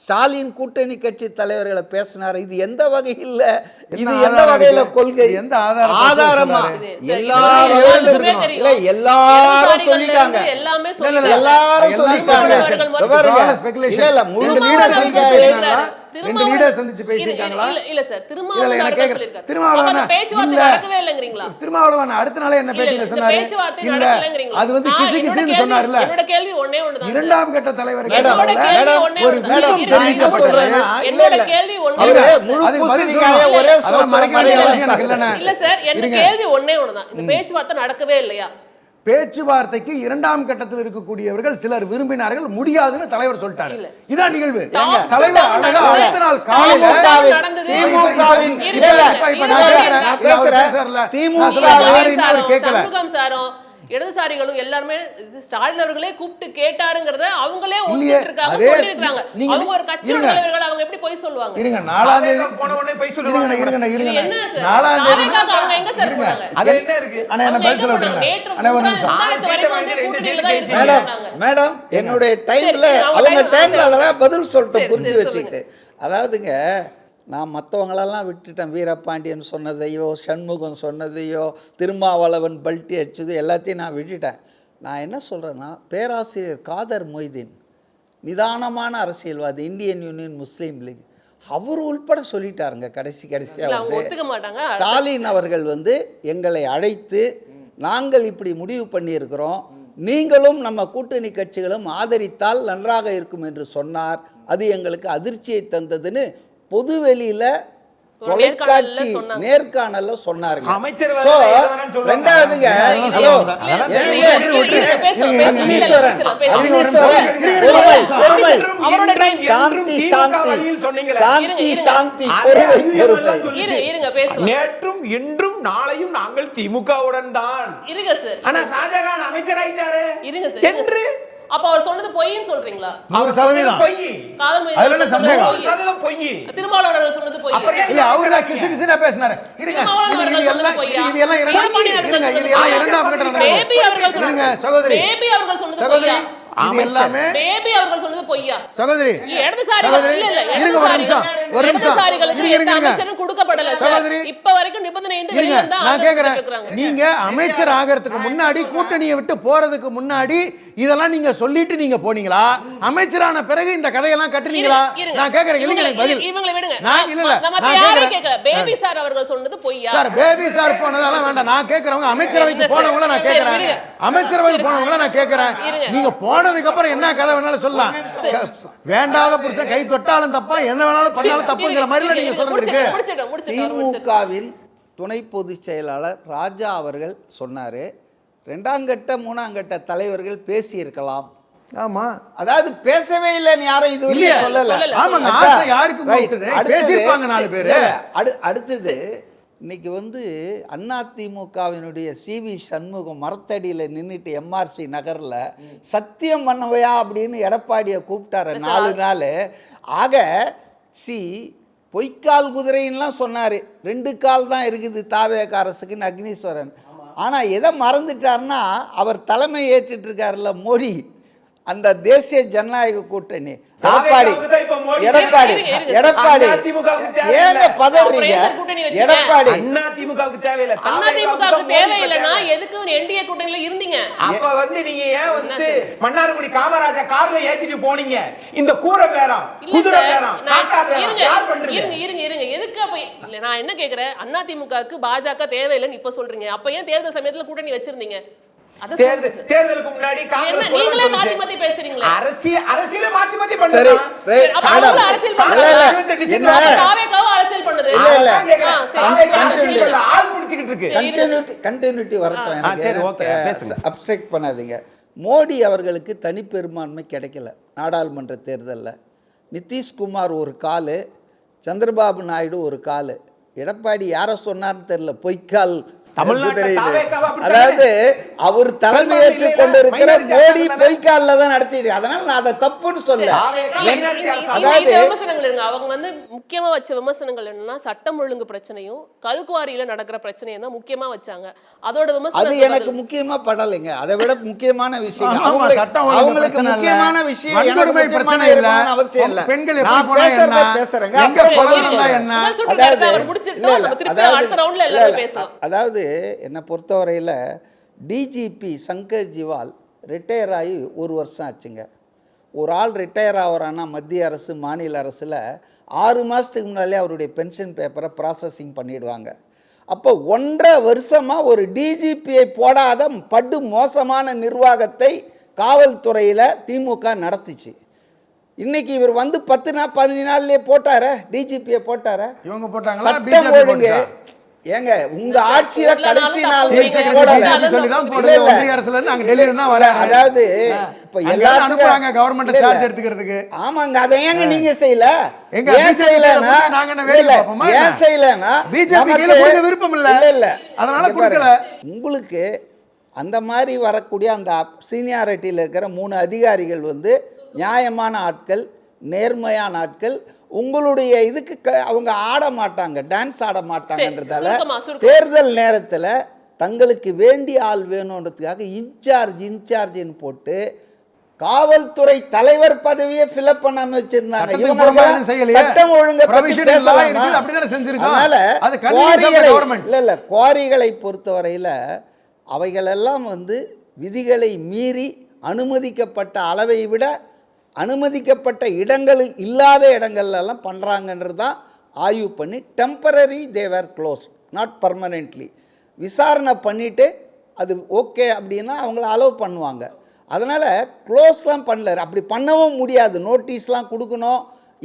ஸ்டாலின் கூட்டணி கட்சி தலைவர்களை பேசினார். இது எந்த வகையில், இது
என்ன
எந்த
ஆதாரம்
வகையில
இருக்கு?
கொள்கை,
எந்த ஆதாரமா
ஆதாரமா
சொன்னாரு?
எல்லாரும் இல்ல, எல்லாரும் சொல்லிட்டாங்க,
எல்லாமே
எல்லாரும் சொல்லிட்டாங்க. இல்ல இல்ல முழு
லீடர் சந்திச்சு
பத்திரிகையை
பேசினாங்களா? ரெண்டு லீடர் சந்திச்சு பேசிட்டாங்களா?
இல்ல சார்,
இல்ல, என்ன கேக்குறேன். திருமாவளவன்
பேச்சுவார்த்தை
இல்ல.
நடக்கவே இல்லங்கறீங்களா?
திருமாவளவன் அடுத்த நாளே என்ன பேட்டியில சொன்னாரு? இல்ல, அது வந்து கிசுகிசுன்னு சொன்னார்ல.
என்னோட கேள்வி ஒண்ணே ஒண்ணுதான்.
இரண்டாம் கட்ட தலைவருக்கு
என்னோட கேள்வி ஒண்ணே
ஒரு
ஒண்ணுதான்.
விருப்பம் தெரிவிக்கப்பட்டது.
என்னோட கேள்வி ஒண்ணே
அவரு
ஒண்ணுதான்.
முழு
அதுக்கு பதில்
பத்திரிகையை
சொல்லணும்.
ஒரே
அதை மறைக்க வேண்டிய அவசியம் எனக்கு இல்லைண்ணே.
இல்ல சார், என்னோட கேள்வி ஒண்ணே ஒண்ணுதான். இந்த பேச்சுவார்த்தை நடக்கவே இல்லையா?
பேச்சுவார்த்தைக்கு இரண்டாம் கட்டத்தில் இருக்கக்கூடியவர்கள் சிலர் விரும்பினார்கள், முடியாதுன்னு தலைவர் சொல்லிட்டாரு. இதான் நிகழ்வு. தலைவர் அழகா அடுத்த நாள் காலையில
திமுகவின்
சண்முகம் சாரும் இடதுசாரிகளும் எல்லாருமே ஸ்டாலின் அவர்களே கூப்பிட்டு கேட்டாருங்கறத அவங்களே ஒத்துக்கிட்டு இருக்காங்க, சொல்லிருக்காங்க. அவங்க ஒரு கட்சியோட தலைவர்கள், அவங்க எப்படி போய் சொல்லுவாங்க?
இருங்க, 4ஆம் தேதி
போன உடனே போய் சொல்லுவாங்க.
இது என்ன சார்?
4ஆம் தேதி
அவங்க எங்க சார் போறாங்க?
அது என்ன இருக்கு?
அண்ணா என்ன பதில் சொல்ல விட்டுருங்க.
நேற்று
அண்ணா ஒரு நிமிஷம்.
முந்தானத்து வரைக்கும் வந்து கூட்டணியில தான்
மேடம்
இருந்தாங்க.
மேடம் என்னுடைய டைம்ல அவங்க டைம்ல அதெல்லாம் பதில் சொல்லிட்டு புரிஞ்சு வச்சுக்கிட்டு, அதாவதுங்க நான் மற்றவங்களெல்லாம் விட்டுட்டேன். வீரபாண்டியன் சொன்னதையோ, சண்முகம் சொன்னதையோ, திருமாவளவன் பல்ட்டி அடிச்சது எல்லாத்தையும் நான் விட்டுட்டேன். நான் என்ன சொல்கிறேன்னா, பேராசிரியர் காதர் மொய்தீன் நிதானமான அரசியல்வாதி, இந்தியன் யூனியன் முஸ்லீம் லீக், அவர் உள்பட சொல்லிட்டாருங்க கடைசியாக வந்து ஸ்டாலின் அவர்கள் வந்து எங்களை அழைத்து நாங்கள் இப்படி முடிவு பண்ணியிருக்கிறோம், நீங்களும் நம்ம கூட்டணி கட்சிகளும் ஆதரித்தால் நன்றாக இருக்கும் என்று சொன்னார். அது எங்களுக்கு அதிர்ச்சியை தந்ததுன்னு பொதுவெளியில தொலைக்காட்சி நேர்காணல்ல சொன்னாருங்க.
அமைச்சர்
ரெண்டாவதுங்க,
நேற்றும் இன்றும் நாளையும் நாங்கள் திமுகவுடன் தான். ஆனா ஷாஜகான் அமைச்சர் ஆயிட்டாரு என்று
அப்ப அவர் சொன்னது பொய்ன்னு சொல்றீங்களா?
100%
பொய்.
அதுல என்ன சந்தேகம்?
100% பொய்.
திருமாவளவன் சொன்னது பொய்.
இல்ல, அவரு தான் கிசுகிசுனா பேசினாரு. இருங்க, இது எல்லாம் இரண்டாம் கட்ட நடந்தது.
பேபி அவர்கள் சொன்னது,
இருங்க சகோதரி,
பேபி அவர்கள் சொன்னது
சகோதரி,
பொய்யா?
இது எல்லாமே
பேபி அவர்கள் சொன்னது பொய்யா?
சகோதரி,
இடதுசாரிகள் இல்ல இல்ல,
இருங்க ஒரு நிமிஷம், ஒரு நிமிஷம்,
இடதுசாரிகளுக்கு எந்த அமைச்சரும் கொடுக்கப்படல சார்.
சகோதரி,
இப்ப வரைக்கும் நிபந்தனை இன்றி
இருங்க,
வெளிய வந்தா
நான் கேக்குறேன், நீங்க அமைச்சர் ஆகிறதுக்கு முன்னாடி, கூட்டணியை விட்டு போறதுக்கு முன்னாடி இதெல்லாம் நீங்க சொல்லிட்டு நீங்க போனீங்களா? அமைச்சரான பிறகு இந்த கதையெல்லாம் கட்டுனீங்களா? நான் கேக்குறேன், இல்லங்க பதில்.
இவங்களை விடுங்க.
நான் இல்ல
நம்ம யாரையும் கேக்கல. பேபி சார் அவர்கள் சொன்னது பொய்யா?
சார், பேபி சார் போனதெல்லாம் வேண்டாம். நான் கேக்குறவங்க அமைச்சரவைக்கு போனவங்கள நான் கேக்குறேன். அமைச்சரவைக்கு போனவங்கள நான் கேக்குறேன். நீங்க போனதுக்கு அப்புறம் என்ன கதை வேணாலும் சொல்லலாம். வேண்டாத புருஷன் கை தொட்டாலும் தப்பா, என்ன வேணாலும் பண்ணாலும் தப்புங்கிற மாதிரி நீங்க சொல்றீங்க.
திமுகவின் துணை பொதுச் செயலாளர் ராஜா அவர்கள் சொன்னாரு, 2ஆம் கட்ட 3ஆம் கட்ட தலைவர்கள் பேசி இருக்கலாம்.
ஆமா,
அதாவது பேசவே இல்லைன்னு யாரும் இது சொல்லல.
ஆமாங்க, ஆசை யாருக்கு போகுது? பேசிருப்பாங்க 4 பேர்.
அடுத்தது இன்னைக்கு வந்து அதிமுகவினுடைய சிவி சண்முகம் மரத்தடியில் நின்றுட்டு எம்ஆர்சி நகர்ல சத்தியம் பண்ணவையா அப்படின்னு எடப்பாடியை கூப்பிட்டாரு 4 நாள். ஆக பொய்க்கால் குதிரைன்னுலாம் சொன்னார். 2 கால் தான் இருக்குது தாவேக அரசுக்குன்னு அக்னீஸ்வரன். ஆனால் எதை மறந்துட்டார்னா, அவர் தலைமை ஏற்றுட்டு இருக்காருல்ல மோடி, அந்த தேசிய ஜனநாயக கூட்டணி, எடப்பாடி ஏங்க பதறீங்க? எடப்பாடி
அதிமுகவுக்கு தேவையில்லை.
அதிமுகவுக்கு தேவையில்லைன்னா எதுக்கு என்டிஏ கூட்டணியில இருந்தீங்க?
அப்ப வந்து நீங்க ஏன் வந்து மன்னார்குடி காமராஜா கார்ல ஏத்திட்டு போனீங்க? இந்த கூரை பேரம், குதிரை பேரம், காக்கா பேரம் யார் பண்றீங்க?
இருங்க எதுக்கு? அப்ப நான் என்ன கேக்குறேன், அதிமுகவுக்கு பாஜக தேவையில்லைன்னு இப்ப சொல்றீங்க. அப்ப ஏன் தேர்தல் சமயத்துல கூட்டணி வச்சிருந்தீங்க?
தேர்தலுக்கு முன்னாடி காங்கிரஸ்
நீங்களே மாத்தி மாத்தி பேசுறீங்களே.
அரசியல மாத்தி மாத்தி
சரி,
பண்றாங்க.
அப்ப அவங்க அரசியல் பண்றாங்க. என்ன தாவேகாவும் அரசியல் பண்ணுது.
ஆள் புடிச்சிட்டு இருக்கு.
கண்டினியூட்டி வரட்டும்.
சரி, ஓகே, பேசுங்க.
அப்ஸ்ட்ரக்ட் பண்ணாதீங்க. மோடி அவர்களுக்கு தனிப்பெரும்பான்மை கிடைக்கல நாடாளுமன்ற தேர்தலில். நிதிஷ்குமார் ஒரு காலு, சந்திரபாபு நாயுடு ஒரு காலு. எடப்பாடி யாரை சொன்னார்னு தெரியல, பொய்க்கால்
தமிழ்நாட்டுல
தெரியுது.
தாவேக்காவை அப்படித்தானே?
அதாவது அவர் தலைமையேற்றுக் கொண்டிருக்கிற மோடி பொய்க்கால தான் நடத்திட்டு, அதனால நான் அதை தப்புன்னு சொல்ல.
இந்த விமர்சனங்கள் இருங்க. அவங்க வந்து முக்கியமா வச்ச விமர்சனங்கள் என்னன்னா சட்டம் ஒழுங்கு பிரச்சனையும் கல்குவாரியில நடக்கிற பிரச்சனையும் தான் முக்கியமா வச்சாங்க. அதோட
அது
விமர்சனம்
எனக்கு முக்கியமா படலைங்க. அதை விட முக்கியமான விஷயம்
ஆமா,
அவங்களுக்கு-
சட்டம் ஒழுங்கு
அவங்களுக்கு
பிரச்சனை இல்ல.
முக்கியமான விஷயம் எனக்கு
வன்கொடுமை
முக்கியமான
பிரச்சனை இல்ல.
இருக்கணும்னு அவசியம் இல்ல.
பெண்கள் எப்படி
நான்
போனா
பேசுறத
என்ன?
பேசுறேங்க.
எங்க
அப்புறம்
போனா
சொல்றேன்.
என்ன?
அதாவது என்னை பொறுத்தவரையில் டிஜிபி சங்கர் ஜிவால் ரிட்டையர் ஆகி 1 வருஷம் ஆச்சுங்க. ஒரு ஆள் ரிட்டையர் ஆகிறான்னா மத்திய அரசு மாநில அரசில் 6 மாதத்துக்கு முன்னாலே அவருடைய பென்ஷன் பேப்பரை ப்ராசஸிங் பண்ணிடுவாங்க. அப்போ 1.5 வருஷமாக ஒரு டிஜிபியை போடாத படு மோசமான நிர்வாகத்தை காவல்துறையில் திமுக நடத்திச்சு. இன்னைக்கு இவர் வந்து 15 நாள்லயே போட்டார, டிஜிபியை போட்டார.
இவங்க போட்டாங்களா?
சட்டம் ஒழுங்கு ஏங்க உங்க ஆட்சியில கடைசி நாள்
சொல்லி தான் போடுறது. ஒன்றிய அரசுல இருந்து அங்க டெல்லியில இருந்து வராங்க.
அதாவது இப்ப எல்லாரும்
அனுப்புறாங்க கவர்மெண்ட் சார்ஜ் எடுத்துக்கிறதுக்கு.
ஆமாங்க, அதை ஏங்க நீங்க செய்யல?
எங்க
ஏன் செய்யலனா
நாங்க என்ன வேலை பார்ப்போமா?
ஏன் செய்யலனா
பிஜேபி கையில கொடுக்க விருப்பம் இல்ல.
இல்ல
அதனால கொடுக்கல.
உங்களுக்கு அந்த மாதிரி வரக்கூடிய அந்த சீனியாரிட்டியில் இருக்கிற 3 அதிகாரிகள் வந்து நியாயமான ஆட்கள், நேர்மையான ஆட்கள். உங்களுடைய இதுக்கு அவங்க ஆட மாட்டாங்க, டான்ஸ் ஆட மாட்டாங்கன்றதால தேர்தல் நேரத்தில் தங்களுக்கு வேண்டிய ஆள் வேணுன்றதுக்காக இன்சார்ஜின்னு போட்டு காவல்துறை தலைவர் பதவியை ஃபில்அப் பண்ணாம வச்சிருந்தாங்க. சட்டம் ஒழுங்கை குவாரிகளை பொறுத்தவரையில் அவைகளெல்லாம் வந்து விதிகளை மீறி அனுமதிக்கப்பட்ட அளவை விட அனுமதிக்கப்பட்ட இடங்கள் இல்லாத இடங்கள்லாம் பண்ணுறாங்கன்றது தான் ஆய்வு பண்ணி temporary they were close, not permanently விசாரணை பண்ணிவிட்டு அது ஓகே அப்படின்னா அவங்கள அலோவ் பண்ணுவாங்க. அதனால் க்ளோஸ்லாம் பண்ணல, அப்படி பண்ணவும் முடியாது. நோட்டீஸ்லாம் கொடுக்கணும்,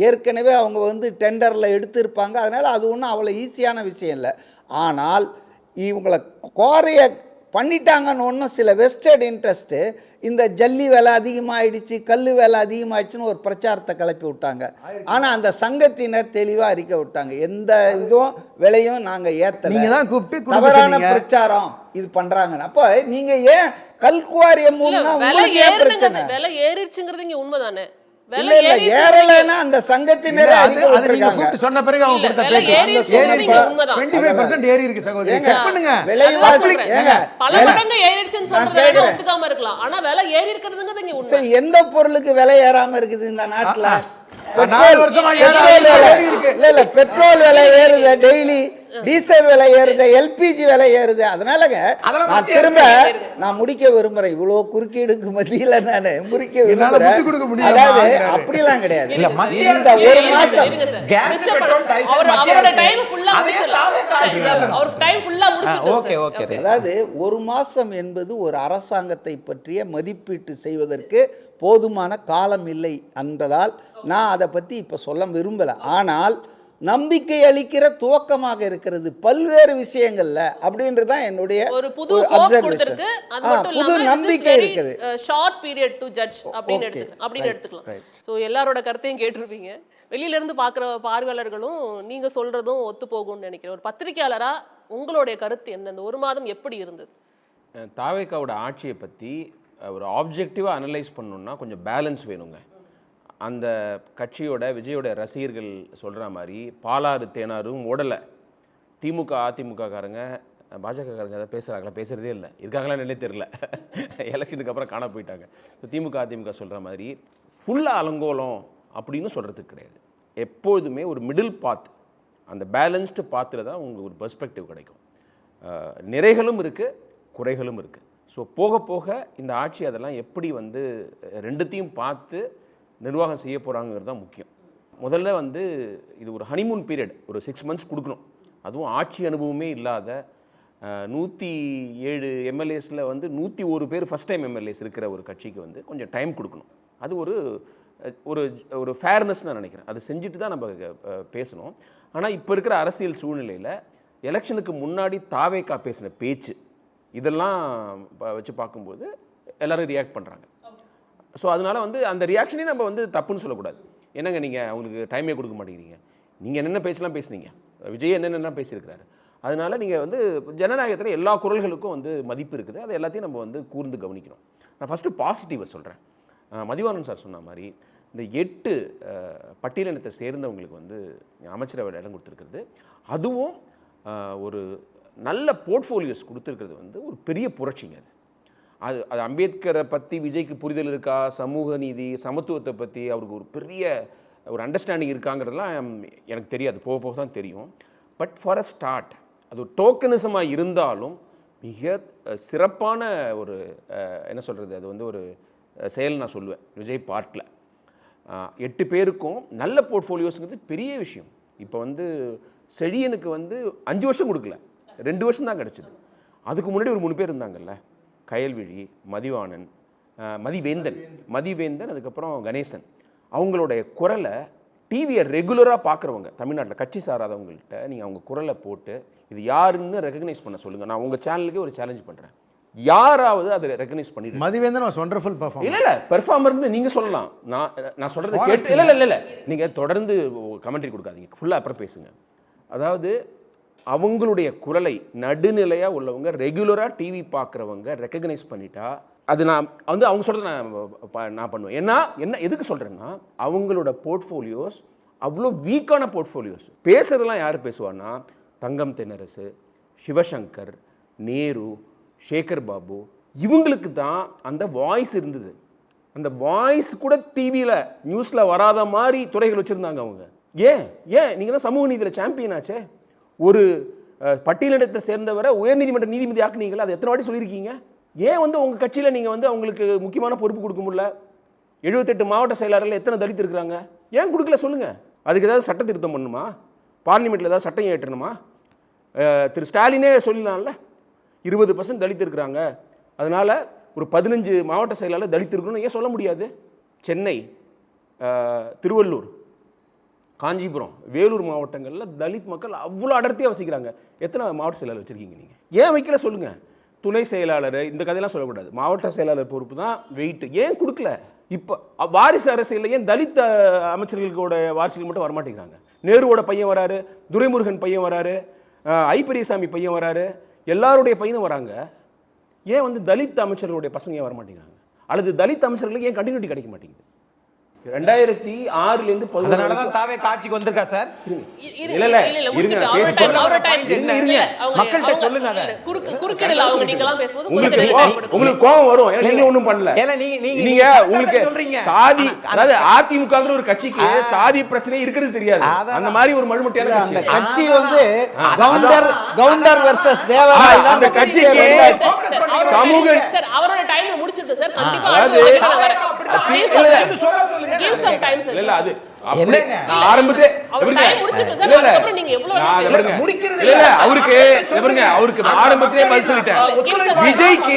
ஏற்கனவே அவங்க வந்து டெண்டரில் எடுத்திருப்பாங்க. அதனால் அது ஒன்றும் அவ்வளோ ஈஸியான விஷயம் இல்லை. ஆனால் இவங்களை குவாரியை பண்ணிட்டாங்கன்னு ஒன்றும் சில வெஸ்டட் இன்ட்ரெஸ்ட்டு இந்த ஜல்லி விலை அதிகமாகிடுச்சு, கல் விலை அதிகமாகிடுச்சுன்னு ஒரு பிரச்சாரத்தை கிளப்பி விட்டாங்க. ஆனால் அந்த சங்கத்தினர் தெளிவாக அறிக்கை விட்டாங்க, எந்த இதுவும் விலையும் நாங்கள் ஏற்றல, தவறான பிரச்சாரம் இது பண்ணுறாங்கன்னு. அப்போ நீங்கள் ஏன் கல்குவாரியை மூலமா உங்களுக்கு ஏன் பிரச்சனை?
விலை ஏறிடுச்சுங்கிறது இங்கே உண்மைதானே?
ஏறலைன்னா அந்த சங்கத்தினரே
சொன்ன பிறகு அவங்க கொடுத்த பேட்டி 25% ஏறி இருக்கு சகோதரி. செக் பண்ணுங்க.
விலைவாசி
பல மடங்கு ஏறிடுச்சுன்னு சொல்றத ஒத்துக்காம இருக்கலாம், ஆனா விலை ஏறி இருக்குதுங்கிறது இங்க உண்மை.
எந்த பொருளுக்கு விலை ஏறாம இருக்குது இந்த நாட்டுல?
4 வருஷமா ஏறி இருக்கு.
இல்ல பெட்ரோல் விலை ஏறுது, டெய்லி டீசல் விலை ஏறுது, எல்பிஜி விலை ஏறுது. அதனாலங்க நான் முடிக்க விரும்புறேன். இவ்வளவு குறுக்கீடுக்கு மத்தியில நான் முடிக்க விரும்புறேன். அதாவது அப்படிலாம் கிடையாது. இந்த ஒரு மாசம் அதாவது ஒரு மாசம் என்பது ஒரு அரசாங்கத்தை பற்றிய மதிப்பீட்டு செய்வதற்கு போதுமான காலம் இல்லை என்பதால் நான் அதை பற்றி இப்போ சொல்ல விரும்பலை. ஆனால் நம்பிக்கை அளிக்கிற துவக்கமாக இருக்கிறது பல்வேறு விஷயங்கள்ல அப்படின்றது தான் என்னுடைய
ஒரு புது கொடுத்திருக்கு. அது மட்டும்
புது நம்பிக்கை இருக்குது.
ஷார்ட் பீரியட் டு ஜட்ஜ் அப்படின்னு எடுத்துக்கலாம். ஸோ எல்லாரோட கருத்தையும் கேட்டிருப்பீங்க. வெளியில இருந்து பார்க்குற பார்வையாளர்களும் நீங்க சொல்றதும் ஒத்து போகும்னு நினைக்கிறேன். ஒரு பத்திரிகையாளரா உங்களுடைய கருத்து என்ன? இந்த 1 மாதம் எப்படி இருந்தது?
தாவேக்காவோட ஆட்சியை பற்றி ஒரு ஆப்ஜெக்டிவாக அனலைஸ் பண்ணணுன்னா கொஞ்சம் பேலன்ஸ் வேணுங்க. அந்த கட்சியோட விஜயோட ரசிகர்கள் சொல்கிற மாதிரி பாலாறு தேனாரும் ஓடலை. திமுக அதிமுககாரங்க பாஜகக்காரங்க அதை பேசுகிறாங்களா? பேசுகிறதே இல்லை. இருக்காங்களா நிலை தெரியல, எலெக்ஷனுக்கு அப்புறம் காண போயிட்டாங்க. ஸோ திமுக அதிமுக சொல்கிற மாதிரி ஃபுல்லாக அலங்கோலம் அப்படின்னு சொல்கிறதுக்கு கிடையாது. எப்பொழுதுமே ஒரு மிடில் பாத், அந்த பேலன்ஸ்டு பாத்தில் தான் உங்களுக்கு ஒரு பெர்ஸ்பெக்டிவ் கிடைக்கும். நிறைகளும் இருக்குது, குறைகளும் இருக்குது. ஸோ போக போக இந்த ஆட்சி அதெல்லாம் எப்படி வந்து ரெண்டுத்தையும் பார்த்து நிர்வாகம் செய்ய போகிறாங்கிறது தான் முக்கியம். முதல்ல வந்து இது ஒரு ஹனிமூன் பீரியட், ஒரு 6 மந்த்ஸ் கொடுக்கணும். அதுவும் ஆட்சி அனுபவமே இல்லாத 107 எம்எல்ஏஸில் வந்து 101 பேர் ஃபஸ்ட் டைம் எம்எல்ஏஸ் இருக்கிற ஒரு கட்சிக்கு வந்து கொஞ்சம் டைம் கொடுக்கணும். அது ஒரு ஒரு ஒரு ஃபேர்னஸ் நான் நினைக்கிறேன். அது செஞ்சுட்டு தான் நம்ம பேசணும். ஆனால் இப்போ இருக்கிற அரசியல் சூழ்நிலையில் எலெக்ஷனுக்கு முன்னாடி தாவேக்கா பேசின பேச்சு இதெல்லாம் வச்சு பார்க்கும்போது எல்லோரும் ரியாக்ட் பண்ணுறாங்க. ஸோ அதனால் வந்து அந்த ரியாக்ஷனே நம்ம வந்து தப்புன்னு சொல்லக்கூடாது. என்னங்க நீங்கள் அவங்களுக்கு டைமே கொடுக்க மாட்டேங்கிறீங்க, நீங்கள் என்னென்ன பேசலாம் பேசுனீங்க, விஜய் என்னென்னலாம் பேசியிருக்கிறாரு, அதனால நீங்கள் வந்து ஜனநாயகத்தில் எல்லா குரல்களுக்கும் வந்து மதிப்பு இருக்குது. அது எல்லாத்தையும் நம்ம வந்து கூர்ந்து கவனிக்கணும். நான் ஃபஸ்ட்டு பாசிட்டிவை சொல்கிறேன். மதிவாணன் சார் சொன்ன மாதிரி இந்த 8 பட்டியலினத்தை சேர்ந்தவங்களுக்கு வந்து அமைச்சரவையில் இடம் கொடுத்துருக்கிறது, அதுவும் ஒரு நல்ல போர்ட்ஃபோலியோஸ் கொடுத்துருக்கிறது வந்து ஒரு பெரிய புரட்சிங்க. அது அது அம்பேத்கரை பற்றி விஜய்க்கு புரிதல் இருக்கா, சமூக நீதி சமத்துவத்தை பற்றி அவருக்கு ஒரு பெரிய ஒரு அண்டர்ஸ்டாண்டிங் இருக்காங்கிறதுலாம் எனக்கு தெரியாது, போக போக தான் தெரியும். பட் ஃபார் அ ஸ்டார்ட் அது ஒரு டோக்கனிசமாக இருந்தாலும் மிக சிறப்பான ஒரு என்ன சொல்கிறது, அது வந்து ஒரு செயல் நான் சொல்லுவேன். விஜய் பார்ட்டில் 8 பேருக்கும் நல்ல போர்ட்ஃபோலியோஸுங்கிறது பெரிய விஷயம். இப்போ வந்து செழியனுக்கு வந்து 5 வருஷம் கொடுக்கல, 2 வருஷம் தான் கிடச்சிது. அதுக்கு முன்னாடி ஒரு 3 பேர் இருந்தாங்கல்ல, கயல்விழி, மதிவாணன், மதிவேந்தன், அதுக்கப்புறம் கணேசன். அவங்களுடைய குரலை டிவியை ரெகுலராக பார்க்குறவங்க தமிழ்நாட்டில் கட்சி சாராதவங்கள்ட்ட நீங்கள் அவங்க குரலை போட்டு இது யாருன்னு ரெகக்னைஸ் பண்ண சொல்லுங்கள். நான் உங்கள் சேனலுக்கே ஒரு சேலஞ்ச் பண்ணுறேன், யாராவது அதை ரெகக்னைஸ் பண்ணிட்டு.
Mathivendhan was wonderful performer.
இல்லை பெர்ஃபார்மர்னு நீங்கள் சொல்லலாம், நான் சொல்கிறது கேட்டு இல்லை நீங்கள் தொடர்ந்து கமெண்ட்ரி கொடுக்காதீங்க, ஃபுல்லாக அப்புறம் பேசுங்க. அதாவது அவங்களுடைய குரலை நடுநிலையாக உள்ளவங்க ரெகுலராக டிவி பார்க்குறவங்க ரெக்கக்னைஸ் பண்ணிட்டா அது நான் வந்து அவங்க சொல்கிறத நான் பண்ணுவேன். என்ன எதுக்கு சொல்கிறேன்னா, அவங்களோட போர்ட்ஃபோலியோஸ் அவ்வளோ வீக்கான போர்ட்ஃபோலியோஸ். பேசுகிறதெல்லாம் யார் பேசுவான்னா, தங்கம் தென்னரசு, சிவசங்கர், நேரு, சேகர் பாபு, இவங்களுக்கு தான் அந்த வாய்ஸ் இருந்தது. அந்த வாய்ஸ் கூட டிவியில் நியூஸில் வராத மாதிரி துறைகள் வச்சுருந்தாங்க அவங்க. ஏன் நீங்கள் தான் சமூக நீதியில் சாம்பியன் ஆச்சே. ஒரு பட்டியலினத்தை சேர்ந்தவரை உயர்நீதிமன்ற நீதிபதி ஆக்குனீங்களா, அது எத்தனை வாட்டி சொல்லியிருக்கீங்க. ஏன் வந்து உங்கள் கட்சியில் நீங்கள் வந்து அவங்களுக்கு முக்கியமான பொறுப்பு கொடுக்க முடியல? 78 மாவட்ட செயலாளர்கள் எத்தனை தலித் இருக்கிறாங்க, ஏன் கொடுக்கல சொல்லுங்கள். அதுக்கு ஏதாவது சட்ட திருத்தம் பண்ணணுமா, பார்லிமெண்ட்டில் ஏதாவது சட்டம் ஏற்றணுமா? திரு ஸ்டாலினே சொல்லலாம்ல, 20% தலித் இருக்கிறாங்க, அதனால் ஒரு 15 மாவட்ட செயலாளர் தலித் இருக்கணும்னு ஏன் சொல்ல முடியாது? சென்னை, திருவள்ளூர், காஞ்சிபுரம், வேலூர் மாவட்டங்களில் தலித் மக்கள் அவ்வளோ அடர்த்தியாக வசிக்கிறாங்க. எத்தனை மாவட்ட செயலாளர் வச்சுருக்கீங்க நீங்கள்? ஏன் வைக்கல சொல்லுங்கள். துணை செயலாளர் இந்த கதையெல்லாம் சொல்லக்கூடாது, மாவட்ட செயலாளர் பொறுப்பு தான் வெயிட். ஏன் கொடுக்கல? இப்போ வாரிசு அரசியலில் ஏன் தலித் அமைச்சர்களுக்கோட வாரிசுகள் மட்டும் வரமாட்டேங்கிறாங்க? நேருவோட பையன் வராரு, துரைமுருகன் பையன் வராரு, ஐ பெரியசாமி பையன் வராரு, எல்லாருடைய பையனும் வராங்க. ஏன் வந்து தலித் அமைச்சர்களுடைய பசங்க ஏன் வரமாட்டேங்கிறாங்க? அல்லது தலித் அமைச்சர்களுக்கு ஏன் கண்டினியூட்டி கிடைக்க மாட்டேங்குது? 2006
அதனால தான் தாவே காட்சிக்கு வந்திருக்கா சார். மக்கள்கிட்ட சொல்லுங்க.
உங்களுக்கு கோபம் வரும், நீங்க ஒண்ணும் பண்ணல. நீங்க உங்களுக்கு சாதி, அதாவது அதிமுக ஒரு கட்சிக்கு சாதி பிரச்சனை இருக்கிறது தெரியாது. அந்த மாதிரி ஒரு மழுமட்டியான
அந்த கட்சி வந்து கவுண்டர் வெர்சஸ் தேவராய் தான் அந்த கட்சிக்கு
சமூக
அவரோட டைம் முடிச்சிருக்கு சார். கண்டிப்பா give some time sir.
இல்ல அது என்னங்க நான் ஆரம்பத்தே
முடிச்சிட்டு சார், அதுக்கு அப்புறம் நீங்க எவ்வளவு
முடிக்கிறது இல்ல அவருக்கு அவருக்கு ஆரம்பத்திலே பதில் சொல்லிட்டேன். விஜய்க்கு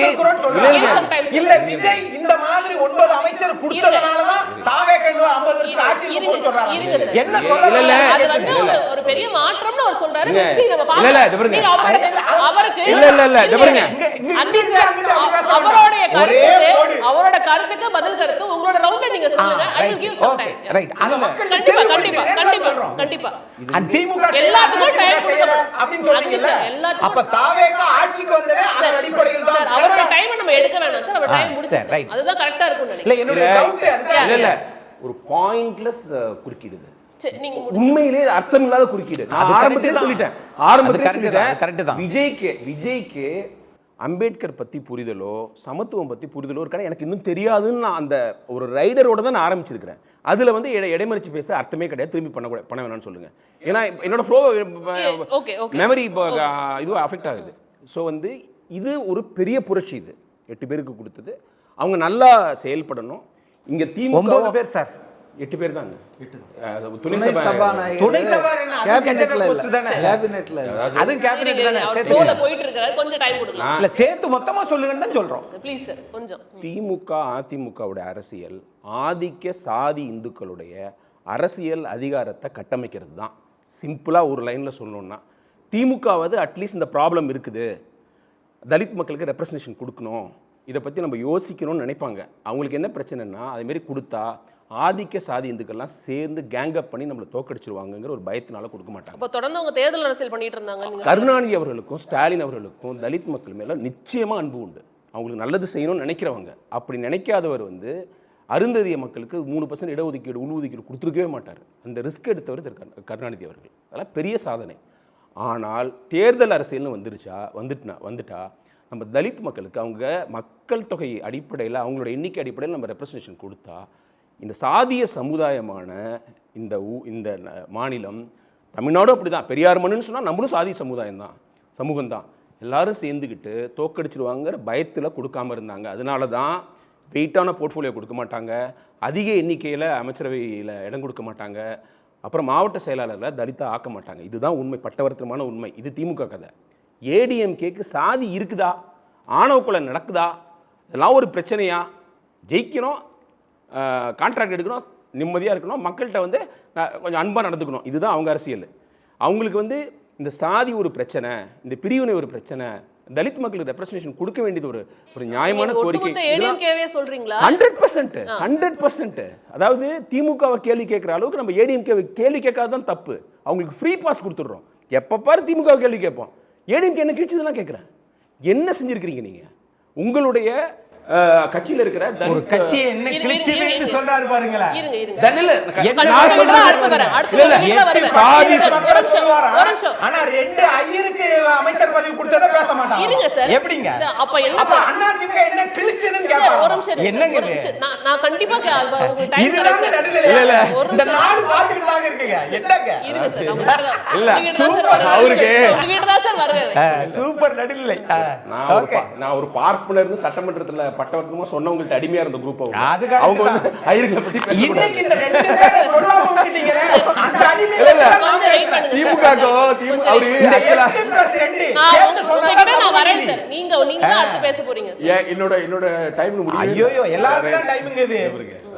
இல்ல விஜய் இந்த மாதிரி 9 அமைச்சர் கொடுத்ததனால தான் தாவே கண்ணு 50 வருஷம் ஆட்சிக்கு போக சொல்றாங்க. என்ன சொல்றீங்க?
அது வந்து ஒரு பெரிய மாற்றம்னு அவர் சொல்றாரு. நம்ம பாருங்க.
இல்ல இது பாருங்க,
அவருக்கு
இல்ல இது பாருங்க,
அந்தி சார் அவரோட கருத்துக்கு பதில் கருத்து உங்களோட ரவுண்ட நீங்க சொல்லுங்க. I will give some time.
Right. அந்த
கண்டிப்பா
திமுக
எல்லாத்துக்கும் டைம் கொடுக்கணும்
அப்படினு சொல்றீங்க. அப்ப தாவேக ஆட்சிக்கு வந்ததே அந்த அடிப்படையில் தான்.
சார் அவரோட டைம் நம்ம எடுக்க வேண்டாம் சார், அவர் டைம் முடிச்சிட்டு அதுதான் கரெக்ட்டா இருக்கும் நினைக்கிறேன்.
இல்ல என்னோட டவுட்
இல்ல ஒரு பாயிண்ட்லெஸ் குறுக்கீடு, உண்மையிலே அர்த்தம் இல்லாத குறுக்கீடு. நான் ஆரம்பத்திலே சொல்லிட்டேன்
கரெக்ட் தான்.
விஜய்க்கு அம்பேத்கர் பற்றி புரிதலோ சமத்துவம் பற்றி புரிதலோ இருக்கா எனக்கு இன்னும் தெரியாதுன்னு நான் அந்த ஒரு ரைடரோட தான் நான் ஆரம்பிச்சிருக்கிறேன். அதில் வந்து இடைமறிச்சு பேச அர்த்தமே கிடையாது, திரும்பி பண்ண வேணாம்னு சொல்லுங்கள். ஏன்னா என்னோட ஃப்ளோ மெமரி இதுவும் அஃபெக்ட் ஆகுது. ஸோ வந்து இது ஒரு பெரிய புரட்சி. இது 8 பேருக்கு கொடுத்தது, அவங்க நல்லா செயல்படணும். இங்கே திமுக
9 பேர் சார்,
8 பேர் தாங்க.
துணை சபாநாயகர் கேபினெட்ல
அதுவும் கேபினெட் தானே
ஃப்ளோல போயிட்டு இருக்காரு, கொஞ்சம் டைம் கொடுக்கலாம்.
இல்ல சேர்த்து மொத்தமா சொல்லுங்கன்னு தான் சொல்றோம்.
ப்ளீஸ் சார் கொஞ்சம்.
திமுக அதிமுகவுடைய அரசியல் ஆதிக்க சாதி இந்துக்களுடைய அரசியல் அதிகாரத்தை கட்டமைக்கிறது தான். சிம்பிளாக ஒரு லைனில் சொல்லணும்னா, திமுகவது அட்லீஸ்ட் இந்த ப்ராப்ளம் இருக்குது, தலித் மக்களுக்கு ரெப்ரசன்டேஷன் கொடுக்கணும், இதை பற்றி நம்ம யோசிக்கணும்னு நினைப்பாங்க. அவங்களுக்கு என்ன பிரச்சனைனா, அதுமாரி கொடுத்தா ஆதிக்க சாதி இந்துக்கள்லாம் சேர்ந்து கேங்கப் பண்ணி நம்மளை தோக்கடிச்சிருவாங்கங்கிற ஒரு பயத்தினால கொடுக்க மாட்டாங்க.
அப்போ தொடர்ந்து அவங்க தேர்தல் அரசியல் பண்ணிட்டு இருந்தாங்க.
கருணாநிதி அவர்களுக்கும் ஸ்டாலின் அவர்களுக்கும் தலித் மக்கள் மேலே நிச்சயமாக அன்பு உண்டு. அவங்களுக்கு நல்லது செய்யணும்னு நினைக்கிறவங்க. அப்படி நினைக்காதவர் வந்து அருந்ததிய மக்களுக்கு 3% இடஒதுக்கீடு உள்ஒதுக்கீடு கொடுத்துருக்கவே மாட்டார். அந்த ரிஸ்க் எடுத்தவர் கருணாநிதி அவர்கள். அதெல்லாம் பெரிய சாதனை. ஆனால் தேர்தல் அரசியல்னு வந்துட்டா நம்ம தலித் மக்களுக்கு அவங்க மக்கள் தொகை அடிப்படையில் அவங்களோட எண்ணிக்கை அடிப்படையில் நம்ம ரெப்ரசன்டேஷன் கொடுத்தா இந்த சாதிய சமுதாயமான இந்த மாநிலம், தமிழ்நாடும் அப்படி தான். பெரியார் மண்ணுன்னு சொன்னால் நம்மளும் சாதிய சமூகம்தான். எல்லாரும் சேர்ந்துக்கிட்டு தோக்கடிச்சிருவாங்கிற பயத்தில் கொடுக்காமல் இருந்தாங்க. அதனால தான் வெயிட்டான போர்ட்ஃபோலியோ கொடுக்க மாட்டாங்க, அதிக எண்ணிக்கையில் அமைச்சரவையில் இடம் கொடுக்க மாட்டாங்க, அப்புறம் மாவட்ட செயலாளர்களை தலித்தா ஆக்க மாட்டாங்க. இதுதான் உண்மை, பட்டவர்த்தனமான உண்மை. இது திமுக கதை. ஏடிஎம்கேக்கு சாதி இருக்குதா, ஆணவ கொலை நடக்குதா, இதெல்லாம் ஒரு பிரச்சனையா? ஜெயிக்கணும், கான்ட்ராக்ட் எடுக்கணும், நிம்மதியாக இருக்கணும், மக்கள்கிட்ட வந்து கொஞ்சம் அன்பாக நடந்துக்கணும். இதுதான் அவங்க அரசியல். அவங்களுக்கு வந்து இந்த சாதி ஒரு பிரச்சனை, இந்த பிரிவினை ஒரு பிரச்சனை, தலித் மக்களுக்கு ரெப்ரசன்டேஷன் கொடுக்க வேண்டியது ஒரு நியாயமான கோரிக்கை. 100%. அதாவது திமுகவை கேள்வி கேட்குற அளவுக்கு நம்ம ஏடிஎம்கே கேள்வி கேட்காதான் தப்பு. அவங்களுக்கு ஃப்ரீ பாஸ் கொடுத்துட்றோம். எப்போ பாரு திமுக கேள்வி கேட்போம். ஏடிஎம்கே என்ன கிழிச்சதுலாம் கேட்குறேன். என்ன செஞ்சுருக்கிறீங்க நீங்கள்? உங்களுடைய கட்சியில் இருக்கிற
ஒரு கட்சியை என்ன கிழிச்சதுன்னு சொல்றாரு பாருங்களேன். ஆனா 2 ஐயருக்கு அமைச்சர் பதவி கொடுத்தத பேச மாட்டாங்க. எப்படிங்க? அப்ப என்ன சார் அண்ணா திமுக என்ன கிழிச்சதுன்னு கேக்குறாங்க. என்னங்க இது?
நான் கண்டிப்பா உங்களுக்கு டைம்
தரேன் சார். இல்ல இல்ல இந்த நாடு பாத்துக்கிட்டு தாங்க இருக்கீங்க. என்னங்க?
இருங்க சார்.
இல்ல அவருக்கு
வீடுதான் சார் வருவேன்.
சூப்பர் நடுநிலை.
நான் ஒரு பார்ப்பனர்னு சட்டமன்றத்துல பட்டவர்த்தமா சொன்னவங்கள்ட்ட அடிமையா இருந்த குரூப் அவங்க வந்து ஐயர்களை பத்தி
இன்னைக்கு இந்த 2 பேரை சொல்லாம விட்டீங்க. அந்த அடிமை
திமுகக்கோ அவரு ஆக்சுவலா
நான் வரேன் சார். நீங்க தான் அடுத்து பேச போறீங்க சார்.
என்னோட டைம் முடியும்.
ஐயோ எல்லாருக்கும் தான் டைமிங் இது.